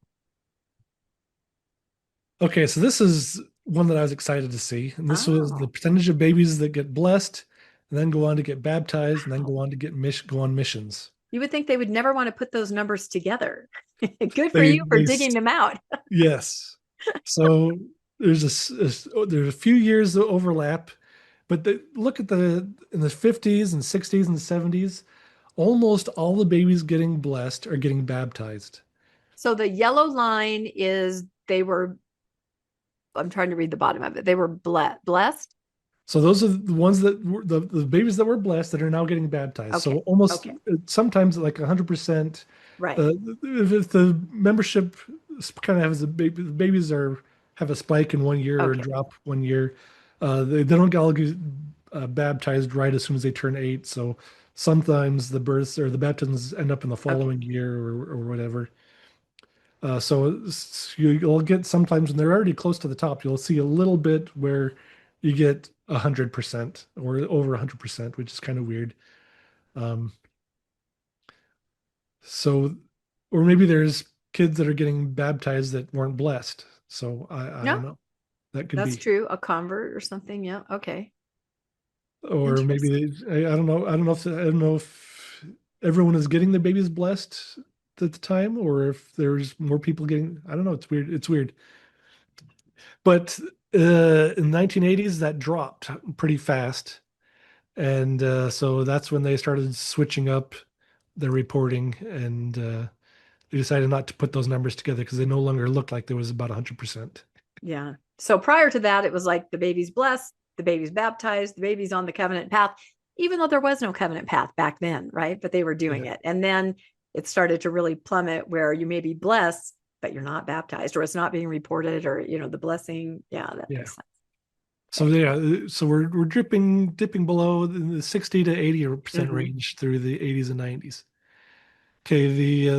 B: Okay, so this is one that I was excited to see, and this was the
A: Oh,
B: percentage of babies that get blessed, and then go on to get baptized, and then go on to go on missions.
A: you would think they would never want to put those numbers together. Good for
B: They
A: you for
B: they
A: digging them out.
B: yes. So there's a few years that overlap, but look at in the 50s and 60s and 70s, almost all the babies getting blessed are getting baptized.
A: So the yellow line is they were, I'm trying to read the bottom of it. They were blessed.
B: So those are the ones that were the babies that were blessed that are now getting baptized. So
A: Okay.
B: almost
A: Okay.
B: sometimes like 100%.
A: Right.
B: If the membership kind of has the babies have a spike in one year or a
A: Okay.
B: drop one year, they don't all get baptized right as soon as they turn 8. So sometimes the births or the baptisms end up in the
A: Okay.
B: following year or whatever. You'll get sometimes when they're already close to the top, you'll see a little bit where you get 100% or over 100%, which is kind of weird. Um, so, or maybe there's kids that are getting baptized that weren't blessed. So I
A: No,
B: don't know. That could
A: that's
B: be,
A: true. A convert or something. Yeah. Okay.
B: or maybe
A: Interesting.
B: I don't know. I don't know if everyone is getting the babies blessed at the time, or if there's more people getting. I don't know. It's weird. It's weird. But in 1980s, that dropped pretty fast, and so that's when they started switching up their reporting, and they decided not to put those numbers together because they no longer looked like there was about 100%.
A: Yeah. So prior to that, it was like the baby's blessed, the baby's baptized, the baby's on the covenant path, even though there was no covenant path back then, right? But they were doing
B: Yeah.
A: it. And then it started to really plummet where you may be blessed, but you're not baptized, or it's not being reported, or, the blessing. Yeah, that
B: Yeah.
A: makes sense.
B: So
A: Okay.
B: yeah, so we're dipping below the 60 to 80%
A: Mm-hmm.
B: range through the 80s and 90s. Okay,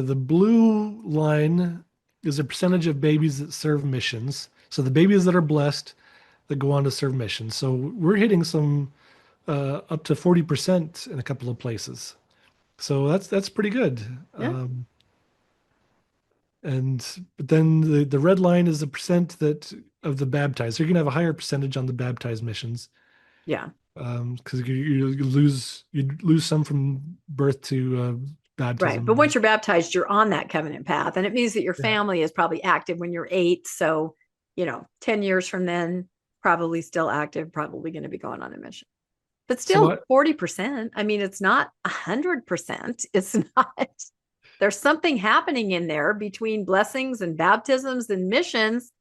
B: the blue line is a percentage of babies that serve missions. So the babies that are blessed that go on to serve missions. So we're hitting some up to 40% in a couple of places. So that's pretty good.
A: Yeah.
B: But then the red line is the percent that of the baptized. So you're gonna have a higher percentage on the baptized missions
A: Yeah.
B: because you lose some from birth to
A: Right. But once
B: baptism.
A: you're baptized, you're on that covenant path. And it means that your
B: Yeah.
A: family is probably active when you're 8. So, 10 years from then, probably still active, probably going to be going on a mission. But
B: So
A: still
B: what?
A: 40%. I mean, it's not 100%. It's not, there's something happening in there between blessings and baptisms and missions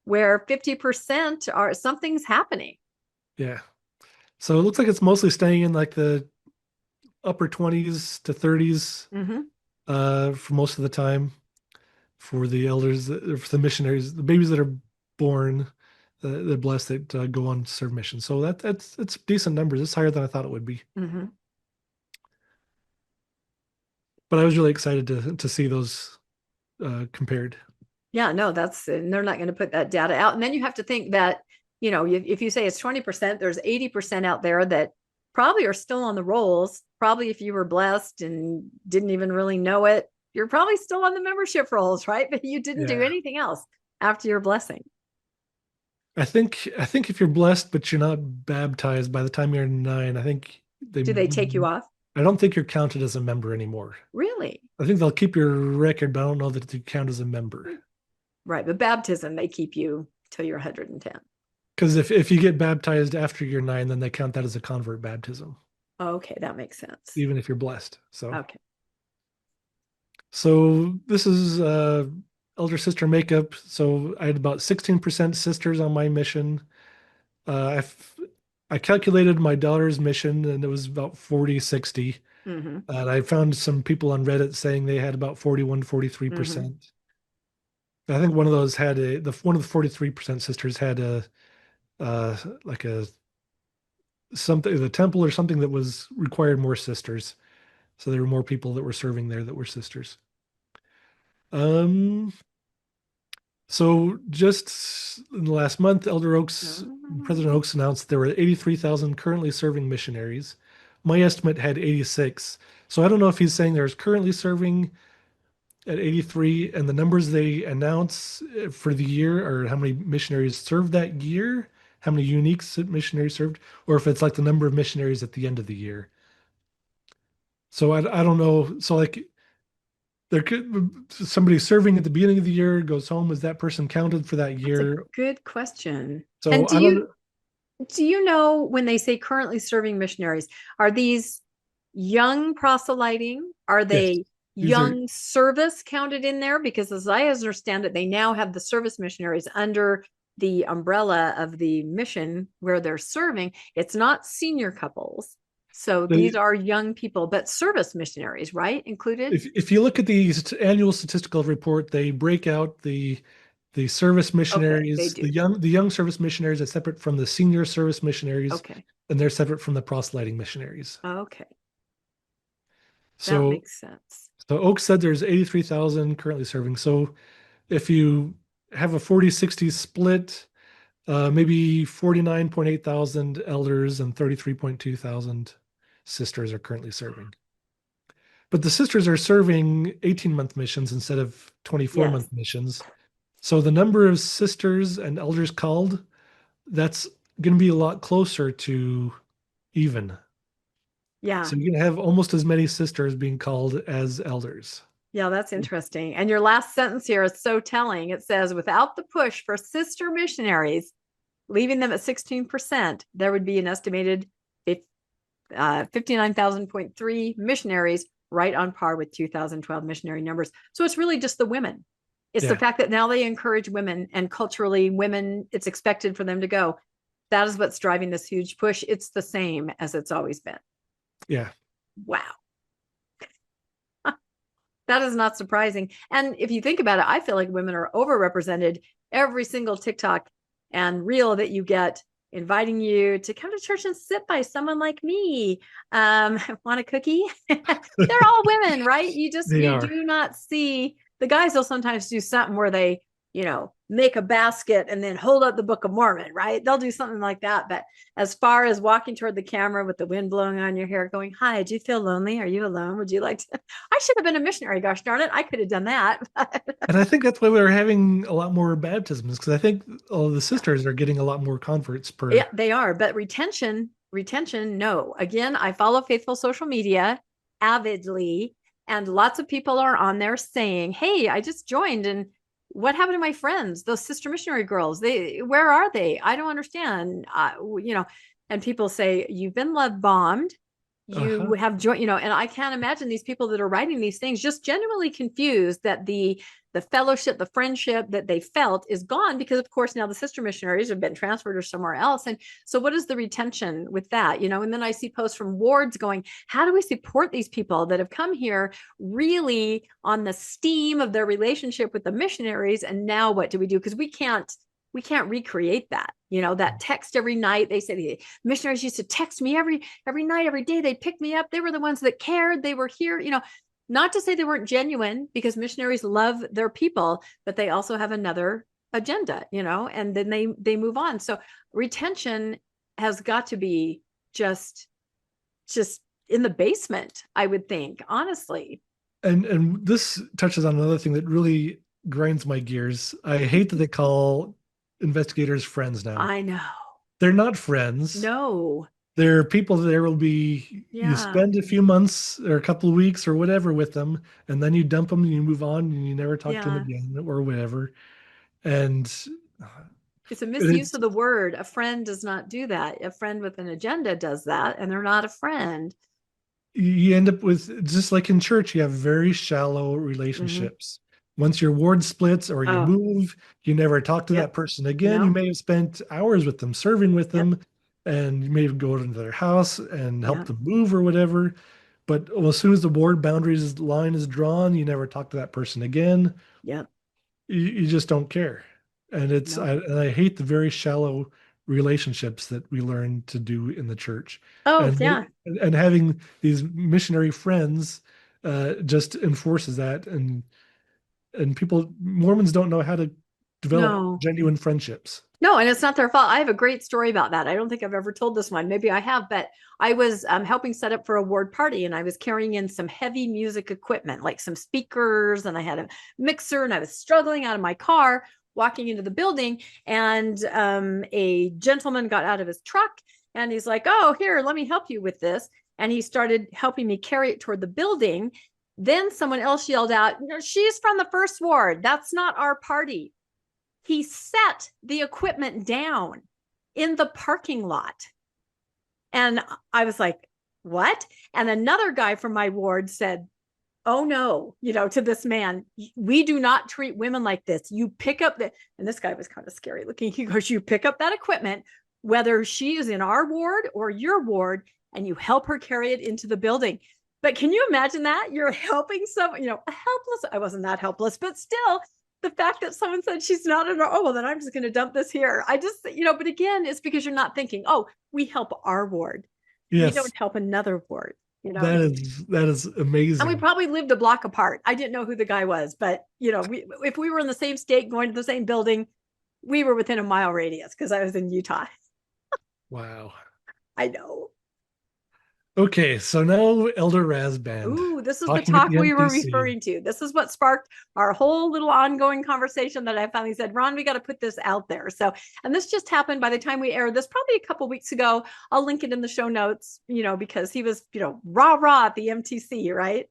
A: where 50% are something's happening.
B: Yeah. So it looks like it's mostly staying in like the upper 20s to 30s
A: Mm-hmm.
B: for most of the time for the elders, for the missionaries, the babies that are born, they're blessed that go on to serve missions. So that's it's decent numbers. It's higher than I thought it would be.
A: Mm-hmm.
B: But I was really excited to see those compared.
A: Yeah, no, and they're not going to put that data out. And then you have to think that, if you say it's 20%, there's 80% out there that probably are still on the rolls. Probably if you were blessed and didn't even really know it, you're probably still on the membership rolls, right? But you didn't do
B: Yeah.
A: anything else after your blessing.
B: I think if you're blessed but you're not baptized by the time you're 9, I think they
A: Do they take you off?
B: I don't think you're counted as a member anymore.
A: Really?
B: I think they'll keep your record, but I don't know that you count as a member.
A: Right. But baptism, they keep you till you're 110.
B: Because if you get baptized after you're 9, then they count that as a convert baptism,
A: Okay, that makes sense.
B: even if you're blessed. So
A: Okay.
B: so this is elder sister makeup. So I had about 16% sisters on my mission. Uh, I calculated my daughter's mission and it was about 40-60.
A: Mm-hmm.
B: And I found some people on Reddit saying they had about 41,
A: Mm-hmm.
B: 43%. I think one of those had one of the 43% sisters had like a something, the temple or something that was required more sisters. So there were more people that were serving there that were sisters. Um, so just in the last month, President Oaks announced there were 83,000 currently serving missionaries. My estimate had 86. So I don't know if he's saying there's currently serving at 83 and the numbers they announce for the year are how many missionaries served that year, how many unique missionaries served, or if it's like the number of missionaries at the end of the year. So I don't know. So like there could somebody serving at the beginning of the year goes home. Is that person counted for that
A: That's a
B: year?
A: good question. And
B: So I don't.
A: do you know when they say currently serving missionaries, are these young proselyting? Are
B: Yes,
A: they
B: these are.
A: young service counted in there? Because as I understand it, they now have the service missionaries under the umbrella of the mission where they're serving. It's not senior couples. So these
B: They,
A: are young people, but service missionaries, right? Included?
B: if you look at the annual statistical report, they break out the service
A: Okay, they
B: missionaries,
A: do.
B: the young service missionaries are separate from the senior service missionaries,
A: Okay.
B: and they're separate from the proselyting missionaries.
A: Okay. That
B: So
A: makes sense.
B: so Oak said there's 83,000 currently serving. So if you have a 40-60 split, maybe 49.8 thousand elders and 33.2 thousand sisters are currently serving. But the sisters are serving 18-month missions instead of 24-month
A: Yes.
B: missions. So the number of sisters and elders called, that's going to be a lot closer to even.
A: Yeah.
B: So you're going to have almost as many sisters being called as elders.
A: Yeah, that's interesting. And your last sentence here is so telling. It says, without the push for sister missionaries, leaving them at 16%, there would be an estimated 59,000.3 missionaries, right on par with 2012 missionary numbers. So it's really just the women. It's the
B: Yeah.
A: fact that now they encourage women, and culturally, women, it's expected for them to go. That is what's driving this huge push. It's the same as it's always been.
B: Yeah.
A: Wow. That is not surprising. And if you think about it, I feel like women are overrepresented. Every single TikTok and reel that you get inviting you to come to church and sit by someone like me. Want a cookie? They're all women, right?
B: They
A: You
B: are.
A: do not see the guys will sometimes do something where they, make a basket and then hold up the Book of Mormon, right? They'll do something like that. But as far as walking toward the camera with the wind blowing on your hair, going, "Hi, do you feel lonely? Are you alone? Would you like to?" I should have been a missionary. Gosh darn it. I could have done that.
B: And I think that's why we're having a lot more baptisms because I think all of the
A: Yeah.
B: sisters are getting a lot more converts
A: Yeah,
B: per.
A: they are. But retention, no. Again, I follow Faithful social media avidly, and lots of people are on there saying, "Hey, I just joined, and what happened to my friends, those sister missionary girls? Where are they? I don't understand." And people say, "You've been love bombed. You
B: Uh-huh.
A: have joined, and I can't imagine these people that are writing these things just genuinely confused that the fellowship, the friendship that they felt is gone because, of course, now the sister missionaries have been transferred or somewhere else. And so, what is the retention with that? And then I see posts from wards going, "How do we support these people that have come here really on the steam of their relationship with the missionaries? And now what do we do? Because we can't recreate that. That text every night. They say the missionaries used to text me every night, every day. They'd pick me up. They were the ones that cared. They were here. Not to say they weren't genuine, because missionaries love their people, but they also have another agenda, and then they move on. So retention has got to be just in the basement, I would think, honestly.
B: And this touches on another thing that really grinds my gears. I hate that they call investigators friends now.
A: I know.
B: They're not friends.
A: No.
B: They're people that there will be, you
A: Yeah.
B: spend a few months or a couple of weeks or whatever with them, and then you dump them and you move on and you never talk to them
A: Yeah.
B: again or whatever. And uh,
A: It's a misuse
B: it's
A: of the word. A friend does not do that. A friend with an agenda does that, and they're not a friend.
B: you end up with just like in church, you have very shallow
A: Mm-hmm.
B: relationships. once your ward splits or you
A: Oh,
B: move, you never talk to that
A: yep.
B: person again. You
A: No,
B: may have spent hours with them, serving with
A: yep,
B: them, and you may go into their house and help
A: yep,
B: them move or whatever. But well, as soon as the ward boundaries line is drawn, you never talk to that person again.
A: yep.
B: You just don't care. And
A: No.
B: and I hate the very shallow relationships that we learn to do in the church.
A: Oh,
B: And
A: yeah.
B: and having these missionary friends just enforces that. And people, Mormons don't know how to develop
A: No.
B: genuine friendships.
A: No, and it's not their fault. I have a great story about that. I don't think I've ever told this one. Maybe I have, but I was helping set up for a ward party, and I was carrying in some heavy music equipment, like some speakers, and I had a mixer, and I was struggling out of my car, walking into the building, and a gentleman got out of his truck, and he's like, "Oh, here, let me help you with this." And he started helping me carry it toward the building. Then someone else yelled out, "She's from the first ward. That's not our party." He set the equipment down in the parking lot. And I was like, what? And another guy from my ward said, "Oh no, to this man, we do not treat women like this. You pick up and this guy was kind of scary looking. He goes, "You pick up that equipment, whether she is in our ward or your ward, and you help her carry it into the building." But can you imagine that? You're helping someone, helpless. I wasn't that helpless, but still, the fact that someone said she's not in our, oh, well, then I'm just going to dump this here. I just, but again, it's because you're not thinking, oh, we help our ward. We don't
B: Yes,
A: help another ward,
B: that is
A: and we
B: amazing.
A: probably lived a block apart. I didn't know who the guy was, but if we were in the same state going to the same building, we were within a mile radius because I was in Utah.
B: Wow.
A: I know.
B: Okay, so now Elder Raz Band
A: Ooh, this is the
B: talking at
A: talk
B: the
A: we were
B: MTC.
A: referring to. This is what sparked our whole little ongoing conversation that I finally said, Ron, we got to put this out there. So, and this just happened by the time we aired this, probably a couple weeks ago. I'll link it in the show notes, because he was, rah rah at the MTC, right?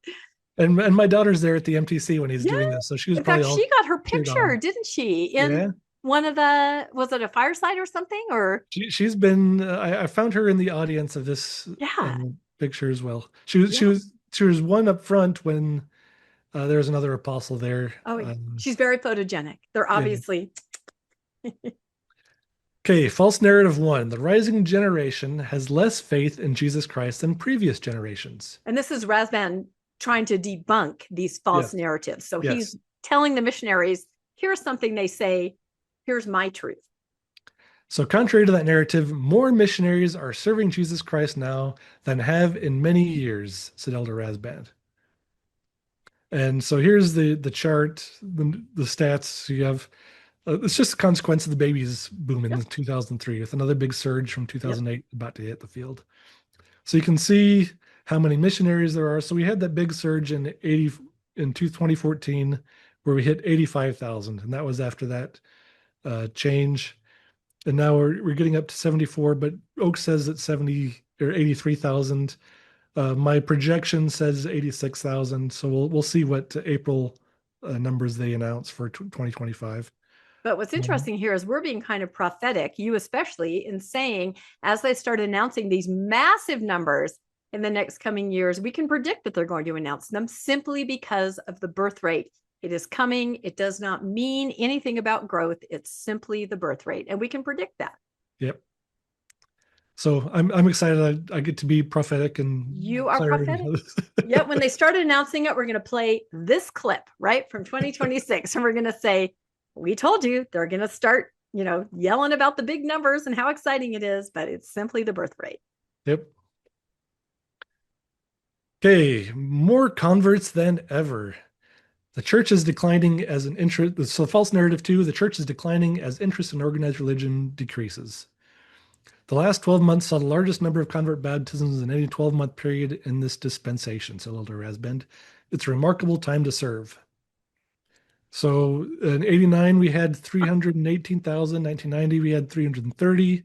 B: And my daughter's there at the MTC when he's
A: Yeah.
B: doing this, so she was
A: In
B: probably
A: fact,
B: all
A: she got her
B: cheered
A: picture,
B: on.
A: didn't she? In
B: Yeah,
A: one of the, was it a fireside or something? Or,
B: she's been. I found her in the audience of this
A: yeah,
B: picture as well. She was one up front when there was another apostle there.
A: oh, yeah. She's very photogenic. They're
B: Yeah.
A: obviously,
B: Okay, false narrative one. The rising generation has less faith in Jesus Christ than previous generations.
A: and this is Razvan trying to debunk these false
B: Yes.
A: narratives. So
B: Yes.
A: he's telling the missionaries, here's something they say, here's my truth.
B: So, contrary to that narrative, more missionaries are serving Jesus Christ now than have in many years, said Elder Razband. And so here's the chart, the stats. You have it's just a consequence of the babies boom in
A: Yep.
B: 2003 with another big surge from
A: Yep.
B: 2008 about to hit the field. So you can see how many missionaries there are. So we had that big surge in 2014 where we hit 85,000, and that was after that change. And now we're getting up to 74, but Oak says it's 70 or 83,000. My projection says 86,000. So we'll see what April numbers they announce for 2025.
A: But what's interesting here is we're being kind of prophetic, you especially, in saying as they start announcing these massive numbers in the next coming years, we can predict that they're going to announce them simply because of the birth rate. It is coming. It does not mean anything about growth. It's simply the birth rate. And we can predict that.
B: Yep. So I'm excited. I get to be prophetic and
A: You are
B: declaring.
A: prophetic. Yep. When they started announcing it, we're going to play this clip, right, from 2026. And we're going to say, we told you they're going to start, yelling about the big numbers and how exciting it is, but it's simply the birth rate.
B: Yep. Okay, more converts than ever. The church is declining as an interest. So false narrative two, the church is declining as interest in organized religion decreases. The last 12 months saw the largest number of convert baptisms in any 12-month period in this dispensation, said Elder Rasband. It's a remarkable time to serve. So in 89, we had 318,000. 1990, we had 330.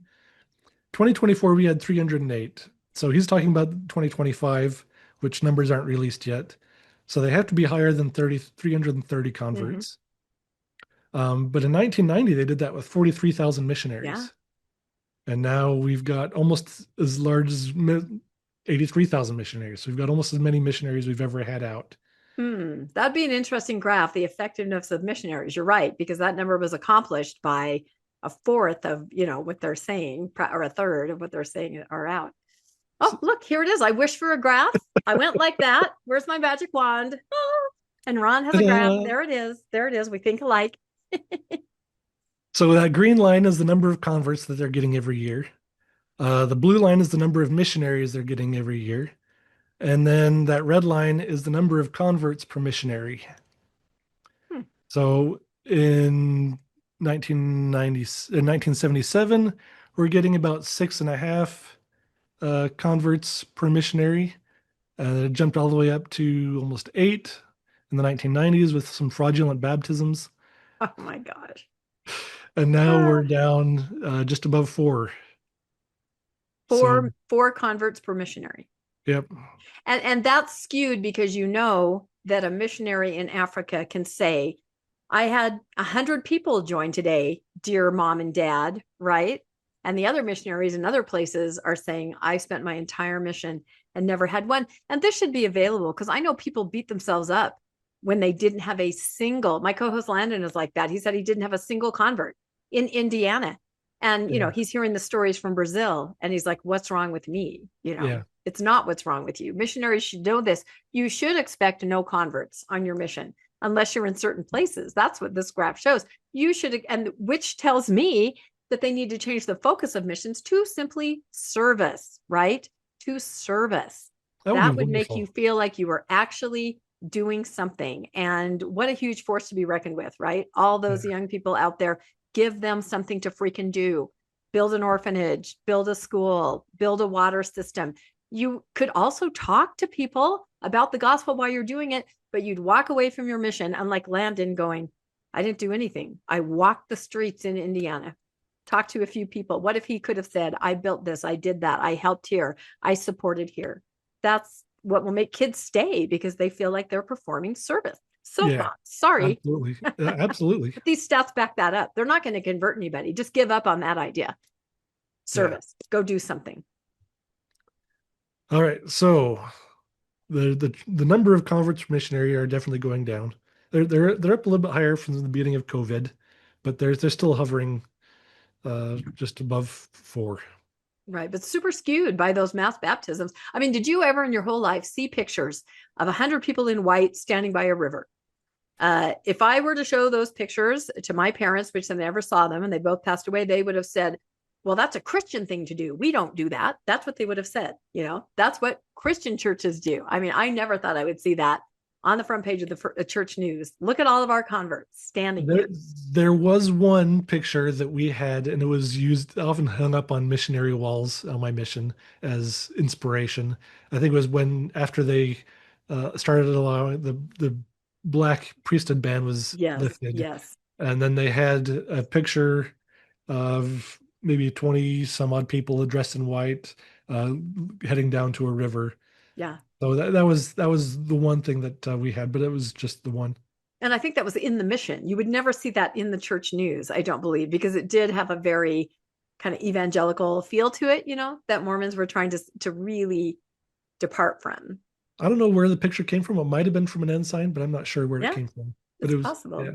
B: 2024, we had 308. So he's talking about 2025, which numbers aren't released yet. So they have to be higher than 330 converts. But in 1990, they did that with 43,000 missionaries.
A: Yeah.
B: And now we've got almost as large as 83,000 missionaries. So we've got almost as many missionaries we've ever had out.
A: That'd be an interesting graph, the effectiveness of missionaries. You're right, because that number was accomplished by a fourth of, what they're saying, or a third of what they're saying are out. Oh, look, here it is. I wish for a graph. I went like that. Where's my magic wand? Oh, and Ron has a graph. There it is. There it is. We think alike.
B: So that green line is the number of converts that they're getting every year. The blue line is the number of missionaries they're getting every year. And then that red line is the number of converts per missionary. So in 1977, we're getting about 6.5 converts per missionary. It jumped all the way up to almost 8 in the 1990s with some fraudulent baptisms.
A: Oh my gosh.
B: And now we're down just above 4.
A: Four converts per missionary.
B: Yep.
A: And that's skewed because that a missionary in Africa can say, I had 100 people join today, dear mom and dad, right? And the other missionaries in other places are saying, I spent my entire mission and never had one. And this should be available, because I know people beat themselves up when they didn't have a single. My co-host Landon is like that. He said he didn't have a single convert in Indiana. And, he's hearing the stories from Brazil and he's like, what's wrong with me? It's not what's wrong with you. Missionaries should know this. You should expect no converts on your mission unless you're in certain places. That's what this graph shows. You should, and which tells me that they need to change the focus of missions to simply service, right? To service. That would make you feel like you were actually doing something. And what a huge force to be reckoned with, right? All those young people out there, give them something to freaking do. Build an orphanage, build a school, build a water system. You could also talk to people about the gospel while you're doing it, but you'd walk away from your mission, unlike Landon going, I didn't do anything. I walked the streets in Indiana, talked to a few people. What if he could have said, I built this, I did that, I helped here, I supported here. That's what will make kids stay, because they feel like they're performing service. Sorry.
B: Absolutely. Absolutely.
A: But these stats back that up. They're not going to convert anybody. Just give up on that idea. Service. Go do something.
B: All right. So the number of converts per missionary are definitely going down. They're up a little bit higher from the beginning of COVID, but they're still hovering just above 4.
A: Right, but super skewed by those mass baptisms. I mean, did you ever in your whole life see pictures of 100 people in white standing by a river? If I were to show those pictures to my parents, which they never saw them and they both passed away, they would have said, well, that's a Christian thing to do. We don't do that. That's what they would have said. That's what Christian churches do. I mean, I never thought I would see that on the front page of the church news. Look at all of our converts standing here.
B: There was one picture that we had, and it was used, often hung up on missionary walls on my mission as inspiration. I think it was after they started allowing the black priesthood ban was lifted.
A: Yes.
B: And then they had a picture of maybe 20 some odd people dressed in white heading down to a river.
A: Yeah.
B: So that was the one thing that we had, but it was just the one.
A: And I think that was in the mission. You would never see that in the church news, I don't believe, because it did have a very kind of evangelical feel to it, that Mormons were trying to really depart from.
B: I don't know where the picture came from. It might have been from an ensign, but I'm not sure where it came from. But it was possible. Yeah.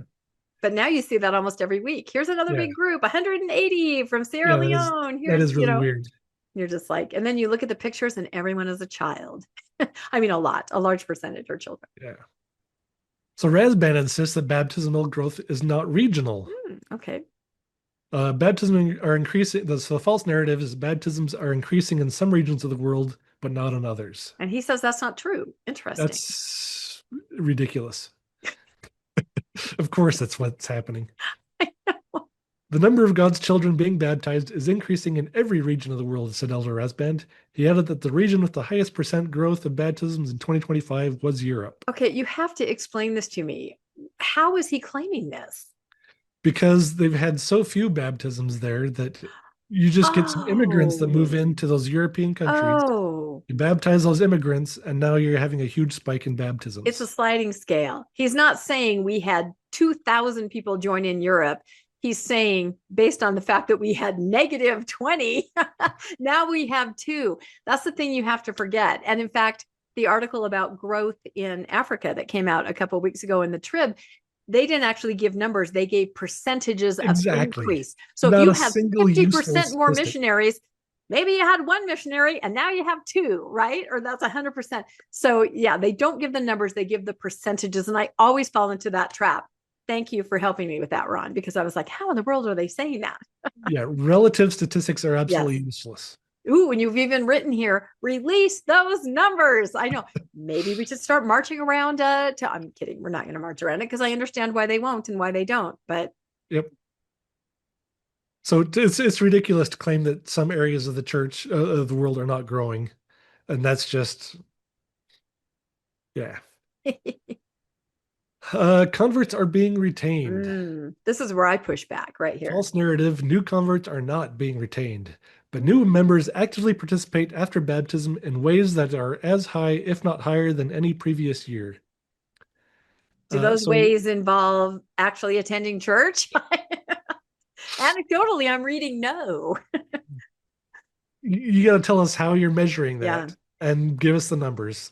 A: But now you see that almost every week. Here's another big group, 180 from Sierra Leone.
B: That is really weird.
A: You're just like, and then you look at the pictures and everyone is a child. I mean, a large percentage are children.
B: Yeah. So Razban insists that baptismal growth is not regional.
A: Okay.
B: Baptisms are increasing. So the false narrative is baptisms are increasing in some regions of the world, but not in others.
A: And he says that's not true. Interesting.
B: That's ridiculous. Of course, that's what's happening. The number of God's children being baptized is increasing in every region of the world, said Elder Rasband. He added that the region with the highest % growth of baptisms in 2025 was Europe.
A: Okay, you have to explain this to me. How is he claiming this?
B: Because they've had so few baptisms there that you just get some immigrants that move into those European countries. You baptize those immigrants, and now you're having a huge spike in baptisms.
A: It's a sliding scale. He's not saying we had 2,000 people join in Europe. He's saying, based on the fact that we had -20, now we have 2. That's the thing you have to forget. And in fact, the article about growth in Africa that came out a couple of weeks ago in the Trib, they didn't actually give numbers. They gave percentages of
B: Exactly.
A: increase. So if
B: Not
A: you
B: a
A: have
B: single
A: 50%
B: useful
A: more
B: statistic.
A: missionaries, maybe you had one missionary and now you have two, right? Or that's 100%. So yeah, they don't give the numbers, they give the percentages. And I always fall into that trap. Thank you for helping me with that, Ron, because I was like, how in the world are they saying that?
B: Yeah, relative statistics are absolutely
A: Yes.
B: useless.
A: Ooh, and you've even written here, release those numbers. I know. Maybe we should start marching around I'm kidding. We're not going to march around it because I understand why they won't and why they don't. But
B: Yep. So it's ridiculous to claim that some areas of the church of the world are not growing, and that's just yeah. Converts are being retained.
A: This is where I push back right here.
B: False narrative: new converts are not being retained, but new members actively participate after baptism in ways that are as high, if not higher, than any previous year.
A: Do those
B: So
A: ways involve actually attending church? Anecdotally, I'm reading no.
B: you got to tell us how you're measuring
A: Yeah.
B: that and give us the numbers.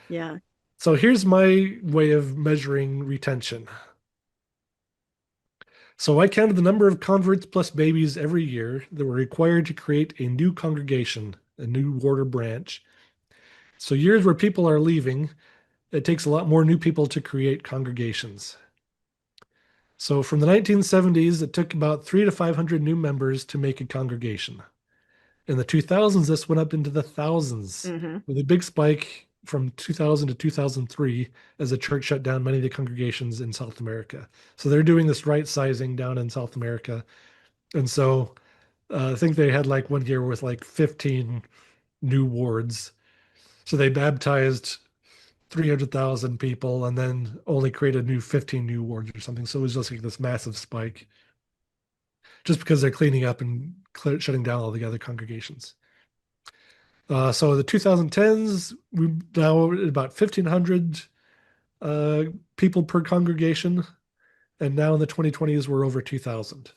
A: Yeah.
B: So here's my way of measuring retention. So I counted the number of converts plus babies every year that were required to create a new congregation, a new ward or branch. So years where people are leaving, it takes a lot more new people to create congregations. So from the 1970s, it took about 300 to 500 new members to make a congregation. In the 2000s, this went up into the thousands with a big spike from 2000 to 2003 as the church shut down many of the congregations in South America. So they're doing this right sizing down in South America. And so I think they had like one year with like 15 new wards. So they baptized 300,000 people and then only created 15 new wards or something. So it was just like this massive spike just because they're cleaning up and shutting down all the other congregations. So the 2010s, we now at about 1,500 people per congregation. And now in the 2020s, we're over 2,000.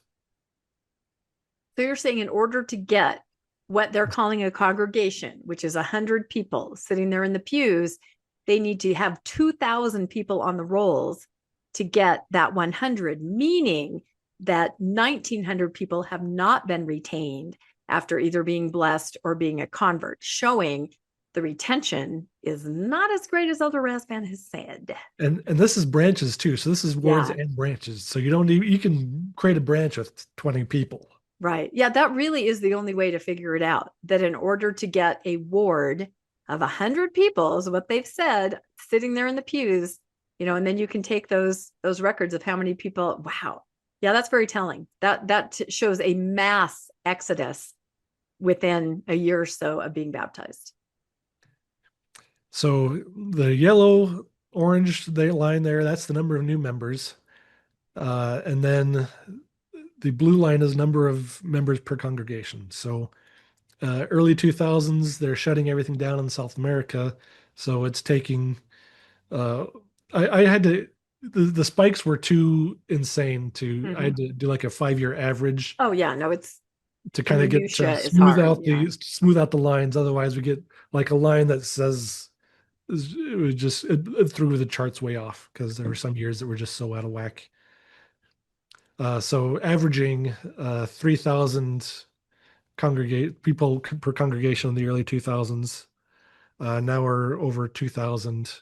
A: So you're saying in order to get what they're calling a congregation, which is 100 people sitting there in the pews, they need to have 2,000 people on the rolls to get that 100, meaning that 1,900 people have not been retained after either being blessed or being a convert, showing the retention is not as great as Elder Rasband has said.
B: And this is branches too. So this is wards and branches. So you don't need, you can create a branch with 20 people.
A: Right. Yeah, that really is the only way to figure it out. That in order to get a ward of 100 people is what they've said, sitting there in the pews, and then you can take those records of how many people. Wow. Yeah, that's very telling. That shows a mass exodus within a year or so of being baptized.
B: So the yellow, orange line there, that's the number of new members. And then the blue line is number of members per congregation. So early 2000s, they're shutting everything down in South America. So it's taking, I had to, the spikes were too insane to, I had to do like a 5-year average.
A: Oh yeah, no, it's
B: to kind of get to smooth out the lines. Otherwise we get like a line that says it threw the charts way off because there were some years that were just so out of whack. So averaging 3,000 people per congregation in the early 2000s. Now we're over 2,000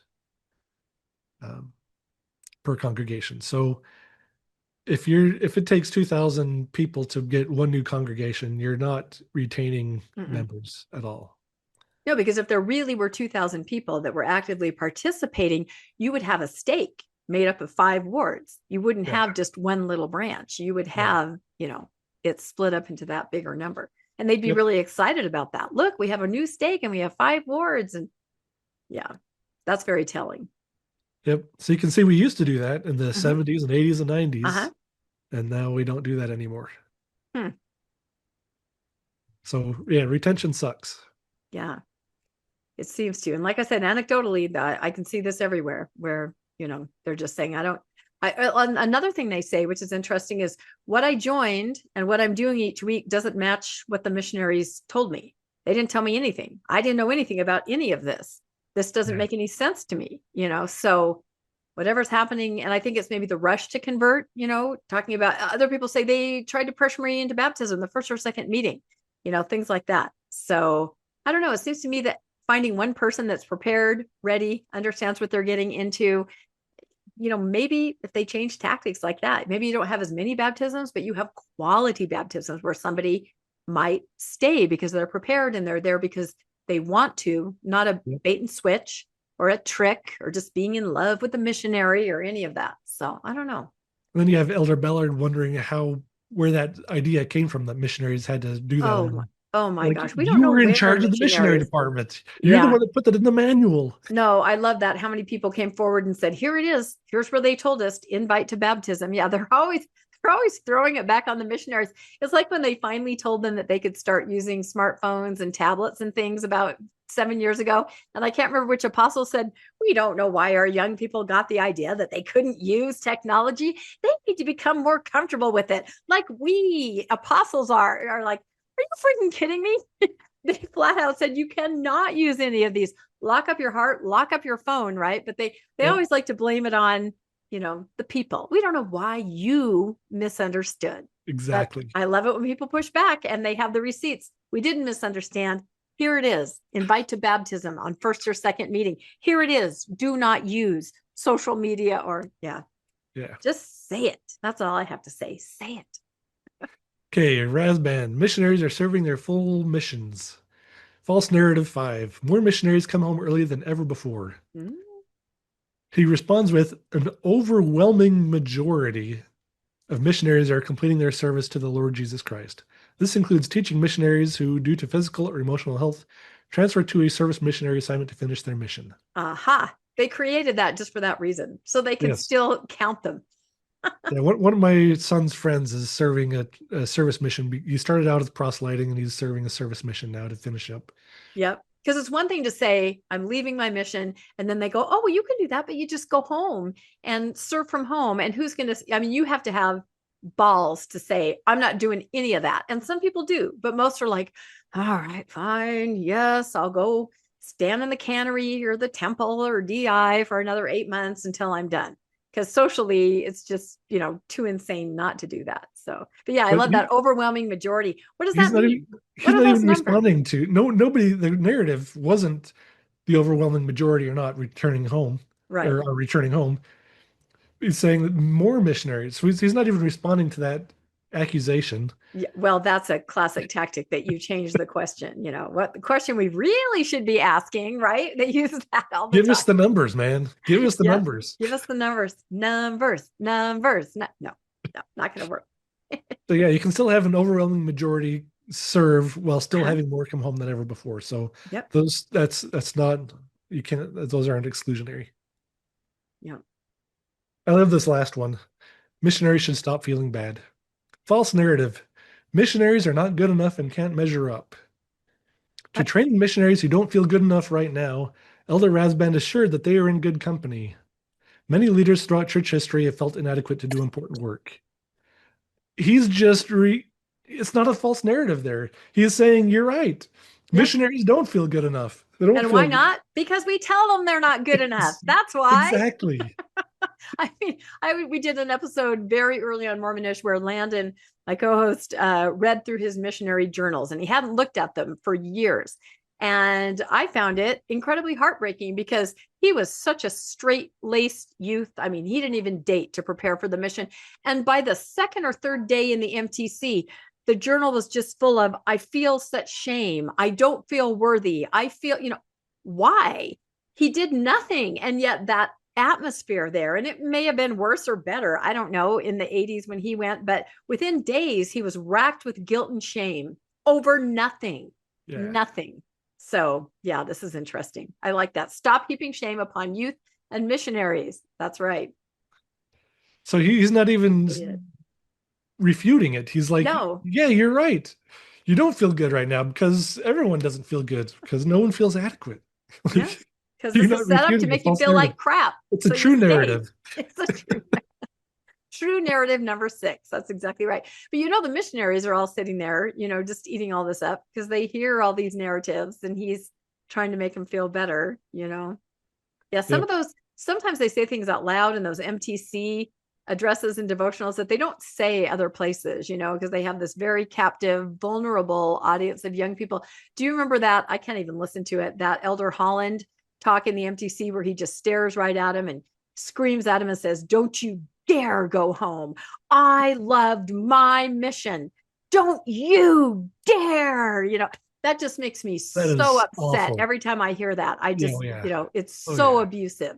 B: per congregation. So if it takes 2,000 people to get one new congregation, you're not retaining members at all.
A: No, because if there really were 2,000 people that were actively participating, you would have a stake made up of 5 wards. You wouldn't have just one little branch. You would have, it split up into that bigger number. And they'd be really excited about that. Look, we have a new stake and we have 5 wards. And yeah, that's very telling.
B: Yep. So you can see we used to do that in the 70s and 80s and 90s. And now we don't do that anymore. So yeah, retention sucks.
A: Yeah, it seems to. And like I said, anecdotally, I can see this everywhere where, they're just saying, another thing they say, which is interesting, is what I joined and what I'm doing each week doesn't match what the missionaries told me. They didn't tell me anything. I didn't know anything about any of this. This doesn't make any sense to me, so whatever's happening. And I think it's maybe the rush to convert, talking about other people say they tried to pressure me into baptism the first or second meeting, things like that. So I don't know. It seems to me that finding one person that's prepared, ready, understands what they're getting into, maybe if they change tactics like that, maybe you don't have as many baptisms, but you have quality baptisms where somebody might stay because they're prepared and they're there because they want to, not a bait and switch or a trick or just being in love with the missionary or any of that. So I don't know.
B: And then you have Elder Bellard wondering where that idea came from, that missionaries had to do that.
A: Oh my gosh. We don't
B: You
A: know
B: were in
A: where
B: charge of the missionary department. You're the one that put that in the manual.
A: No, I love that. How many people came forward and said, here it is. Here's where they told us to invite to baptism. Yeah, they're always throwing it back on the missionaries. It's like when they finally told them that they could start using smartphones and tablets and things about 7 years ago. And I can't remember which apostle said, we don't know why our young people got the idea that they couldn't use technology. They need to become more comfortable with it. Like we apostles are like, are you freaking kidding me? They flat out said, you cannot use any of these. Lock up your heart, lock up your phone, right? But they always like to blame it on, the people. We don't know why you misunderstood.
B: Exactly.
A: But I love it when people push back and they have the receipts. We didn't misunderstand. Here it is. Invite to baptism on first or second meeting. Here it is. Do not use social media just say it. That's all I have to say. Say it.
B: Okay, Razband. Missionaries are serving their full missions. False narrative 5. More missionaries come home early than ever before. He responds with, an overwhelming majority of missionaries are completing their service to the Lord Jesus Christ. This includes teaching missionaries who, due to physical or emotional health, transfer to a service missionary assignment to finish their mission.
A: Aha. They created that just for that reason, so they can still count them.
B: One of my son's friends is serving a service mission. He started out as proselyting, and he's serving a service mission now to finish up.
A: Yep. Because it's one thing to say, I'm leaving my mission, and then they go, oh, well, you can do that, but you just go home and serve from home. And who's going to, you have to have balls to say, I'm not doing any of that. And some people do, but most are like, all right, fine. Yes, I'll go stand in the cannery or the temple or DI for another 8 months until I'm done. Because socially, it's just, too insane not to do that. So, but yeah, I love that overwhelming majority. What does that mean?
B: He's not even responding to nobody. The narrative wasn't the overwhelming majority are not returning home,
A: right?
B: Or are returning home. He's saying that more missionaries. So he's not even responding to that accusation.
A: Yeah, well, that's a classic tactic that you change the question. What the question we really should be asking, right? They use that all the time.
B: Give us the numbers, man. Give us the numbers.
A: Give us the numbers. Numbers. No, not going to work.
B: So yeah, you can still have an overwhelming majority serve while still having more come home than ever before. So that's not, you can't, those aren't exclusionary.
A: Yeah.
B: I love this last one. Missionaries should stop feeling bad. False narrative. Missionaries are not good enough and can't measure up. To training missionaries who don't feel good enough right now, Elder Razband assured that they are in good company. Many leaders throughout church history have felt inadequate to do important work. He's just it's not a false narrative there. He is saying, you're right. Missionaries don't feel good enough.
A: And why not? Because we tell them they're not good enough. That's why.
B: Exactly.
A: We did an episode very early on Mormonish where Landon, my co-host, read through his missionary journals, and he hadn't looked at them for years. And I found it incredibly heartbreaking because he was such a straight-laced youth. I mean, he didn't even date to prepare for the mission. And by the second or third day in the MTC, the journal was just full of, I feel such shame. I don't feel worthy. I feel, why? He did nothing. And yet that atmosphere there, and it may have been worse or better, I don't know, in the 80s when he went, but within days, he was racked with guilt and shame over nothing. Nothing. So yeah, this is interesting. I like that. Stop heaping shame upon youth and missionaries. That's right.
B: So he's not even refuting it. He's like, no. Yeah, you're right. You don't feel good right now because everyone doesn't feel good because no one feels adequate.
A: Because this is set up to make you feel like crap.
B: It's a true narrative.
A: It's a true narrative number 6. That's exactly right. But the missionaries are all sitting there, just eating all this up because they hear all these narratives, and he's trying to make them feel better, you know? Yeah. Some
B: Yep.
A: of those, sometimes they say things out loud in those MTC addresses and devotionals that they don't say other places, you know, because they have this very captive, vulnerable audience of young people. Do you remember that? I can't even listen to it. That Elder Holland talk in the MTC where he just stares right at him and screams at him and says, "Don't you dare go home. I loved my mission. Don't you dare." You know, that just makes me
B: That
A: so
B: is
A: upset
B: awful.
A: every time I hear that. I
B: Yeah,
A: just,
B: oh, yeah.
A: you know, it's
B: Oh,
A: so
B: yeah.
A: abusive.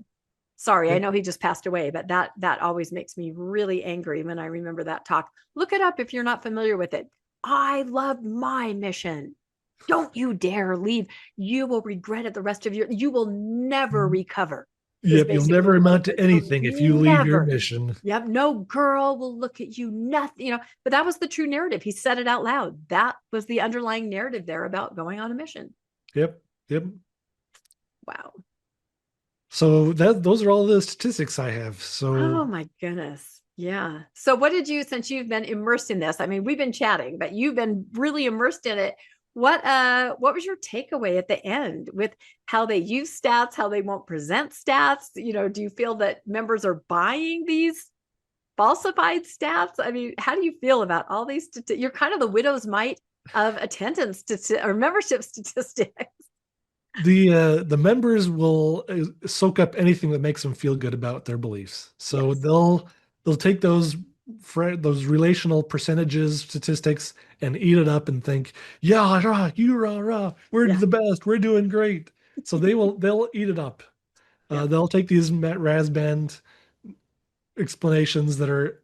A: Sorry, I
B: Yep.
A: know he just passed away, but that always makes me really angry when I remember that talk. Look it up if you're not familiar with it. I loved my mission. Don't you dare leave. You will regret it the rest of your, you will never recover, is
B: Yep. You'll
A: basically
B: never
A: what it
B: amount to
A: is. You'll
B: anything if you leave your
A: never.
B: mission.
A: Yep, no girl will look at you, nothing, you know, but that was the true narrative. He said it out loud. That was the underlying narrative there about going on a mission.
B: Yep. Yep.
A: Wow.
B: So those are all the statistics I have.
A: Oh
B: So
A: my goodness. Yeah. So what did you, since you've been immersed in this, I mean, we've been chatting, but you've been really immersed in it. What was your takeaway at the end with how they use stats, how they won't present stats? You know, do you feel that members are buying these falsified stats? I mean, how do you feel about all these? You're kind of the widow's mite of attendance or membership statistics.
B: the members will soak up anything that makes them feel good about their beliefs. So
A: Yes.
B: they'll take those relational percentages statistics and eat it up and think, yeah, rah, you rah rah, we're
A: Yeah.
B: the best, we're doing great. So they'll eat it up.
A: Yeah.
B: They'll take these Razband explanations that are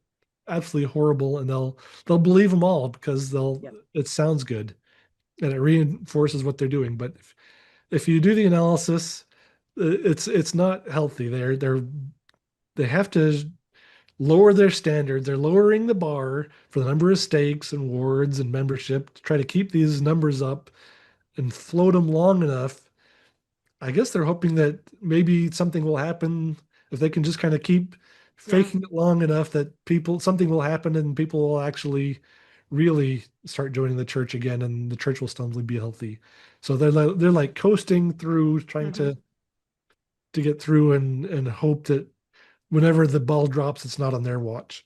B: absolutely horrible, and they'll believe them all because
A: Yeah.
B: it sounds good and it reinforces what they're doing. But if you do the analysis, it's not healthy. They have to lower their standard. They're lowering the bar for the number of stakes and wards and membership to try to keep these numbers up and float them long enough. I guess they're hoping that maybe something will happen if they can just kind of keep
A: Yeah.
B: faking it long enough that something will happen and people will actually really start joining the church again and the church will suddenly be healthy. So they're like coasting through, trying
A: Mm-hmm.
B: to get through and hope that whenever the ball drops, it's not on their watch.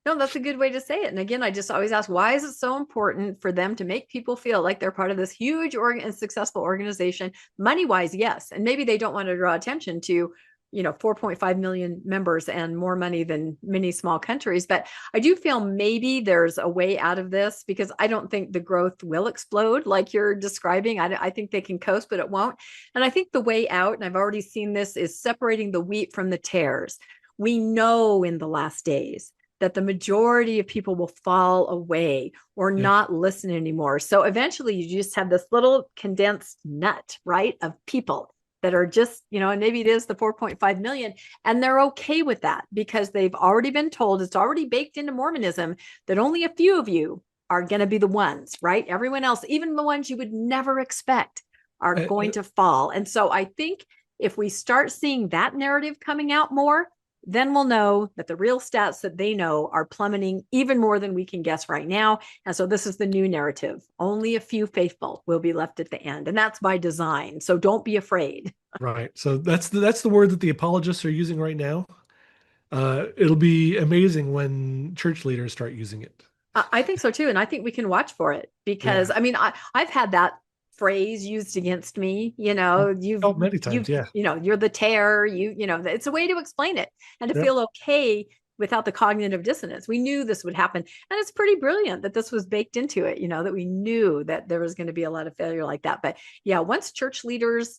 A: No, that's a good way to say it. And again, I just always ask, why is it so important for them to make people feel like they're part of this huge and successful organization? Money wise, yes. And maybe they don't want to draw attention to, you know, 4.5 million members and more money than many small countries. But I do feel maybe there's a way out of this because I don't think the growth will explode like you're describing. I think they can coast, but it won't. And I think the way out, and I've already seen this, is separating the wheat from the tares. We know in the last days that the majority of people will fall away or
B: Yep.
A: not listen anymore. So eventually you just have this little condensed nut, right, of people that are just, you know, and maybe it is the 4.5 million, and they're okay with that because they've already been told, it's already baked into Mormonism, that only a few of you are going to be the ones, right? Everyone else, even the ones you would never expect, are going to fall. And so I think if we start seeing that narrative coming out more, then we'll know that the real stats that they know are plummeting even more than we can guess right now. And so this is the new narrative. Only a few faithful will be left at the end. And that's by design. So don't be afraid.
B: Right. So that's the word that the apologists are using right now. It'll be amazing when church leaders start using it.
A: I think so too. And I think we can watch for it because
B: Yeah.
A: I mean, I've had that phrase used against me. You know,
B: Oh, many times. Yeah.
A: you know, you're the terror, you know, it's a way to explain it and to
B: Yep.
A: feel okay without the cognitive dissonance. We knew this would happen. And it's pretty brilliant that this was baked into it, you know, that we knew that there was going to be a lot of failure like that. But yeah, once church leaders,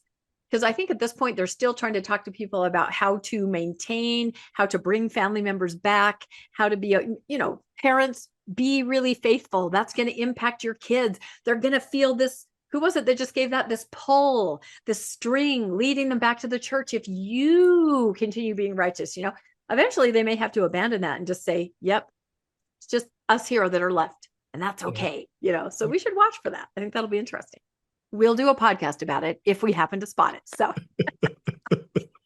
A: because I think at this point, they're still trying to talk to people about how to maintain, how to bring family members back, how to be, you know, parents, be really faithful. That's going to impact your kids. They're going to feel this. Who was it that just gave that this pull, this string leading them back to the church? If you continue being righteous, you know, eventually they may have to abandon that and just say, yep, it's just us here that are left. And that's okay. You know, so we should watch for that. I think that'll be interesting. We'll do a podcast about it if we happen to spot it. So,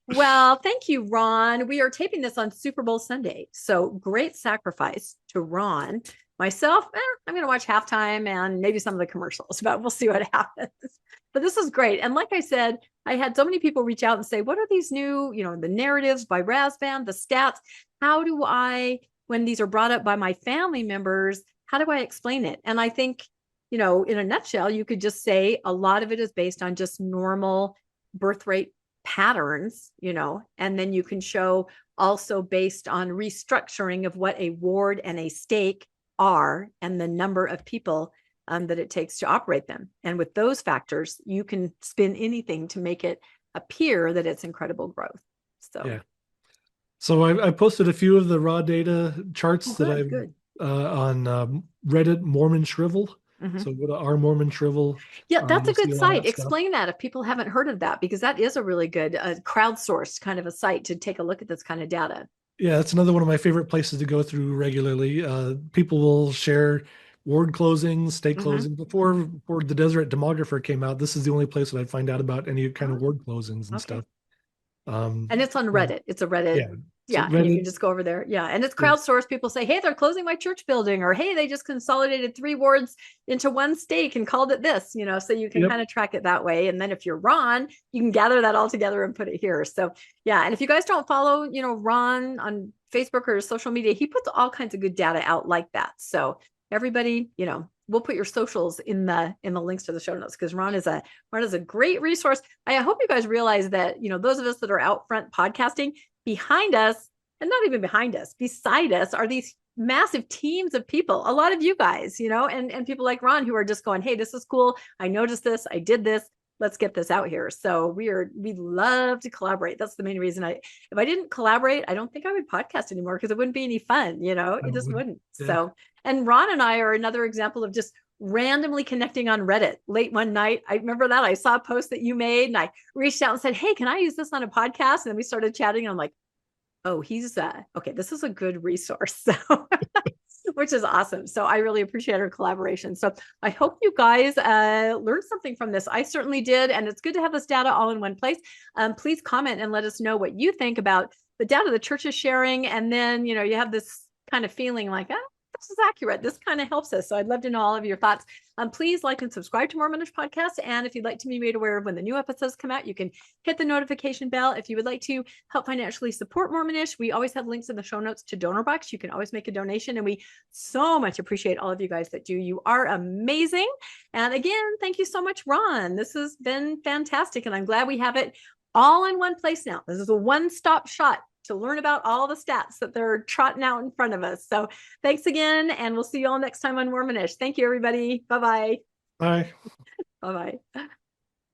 A: well, thank you, Ron. We are taping this on Super Bowl Sunday. So great sacrifice to Ron Myself, I'm going to watch halftime and maybe some of the commercials, but we'll see what happens. But this is great. And like I said, I had so many people reach out and say, what are these new, the narratives by Razvan, the stats? How do I, when these are brought up by my family members, how do I explain it? And I think, in a nutshell, you could just say a lot of it is based on just normal birth rate patterns, and then you can show also based on restructuring of what a ward and a stake are and the number of people that it takes to operate them. And with those factors, you can spin anything to make it appear that it's incredible growth. So,
B: yeah. So I posted a few of the raw data charts that I've on Reddit, Mormon Shrivel. Mm-hmm. So go to our Mormon Shrivel.
A: Yeah, that's a good site. Explain that if people haven't heard of that, because that is a really good crowdsourced kind of a site to take a look at this kind of data.
B: Yeah, that's another one of my favorite places to go through regularly. People will share ward closings, state closings. Before the Deseret Demographer came out, this is the only place that I'd find out about any kind of ward closings and stuff.
A: And it's on Reddit. It's a Reddit. Yeah, Reddit, you can just go over there. Yeah, and it's crowdsourced. People say, hey, they're closing my church building, or hey, they just consolidated 3 wards into one stake and called it this, so you can kind of track it that way. And then if you're Ron, you can gather that all together and put it here. So yeah, and if you guys don't follow, Ron on Facebook or social media, he puts all kinds of good data out like that. So everybody, we'll put your socials in the links to the show notes, because Ron is a great resource. I hope you guys realize that, those of us that are out front podcasting, behind us, and not even behind us, beside us are these massive teams of people, a lot of you guys, and people like Ron who are just going, hey, this is cool. I noticed this. I did this. Let's get this out here. So we love to collaborate. That's the main reason. If I didn't collaborate, I don't think I would podcast anymore, because it wouldn't be any fun, it just wouldn't. Yeah. So, and Ron and I are another example of just randomly connecting on Reddit late one night. I remember that I saw a post that you made and I reached out and said, hey, can I use this on a podcast? And then we started chatting and I'm like, oh, he's okay, this is a good resource. So which is awesome. So I really appreciate our collaboration. So I hope you guys learned something from this. I certainly did. And it's good to have this data all in one place. Please comment and let us know what you think about the data the church is sharing. And then, you have this kind of feeling like, this is accurate. This kind of helps us. So I'd love to know all of your thoughts. Please like and subscribe to Mormonish Podcast. And if you'd like to be made aware of when the new episodes come out, you can hit the notification bell. If you would like to help financially support Mormonish, we always have links in the show notes to donor box. You can always make a donation. And we so much appreciate all of you guys that do. You are amazing. And again, thank you so much, Ron. This has been fantastic. And I'm glad we have it all in one place now. This is a one-stop shop to learn about all the stats that they're trotting out in front of us. So thanks again, and we'll see you all next time on Mormonish. Thank you, everybody. Bye-bye.
B: Bye.
A: Bye-bye.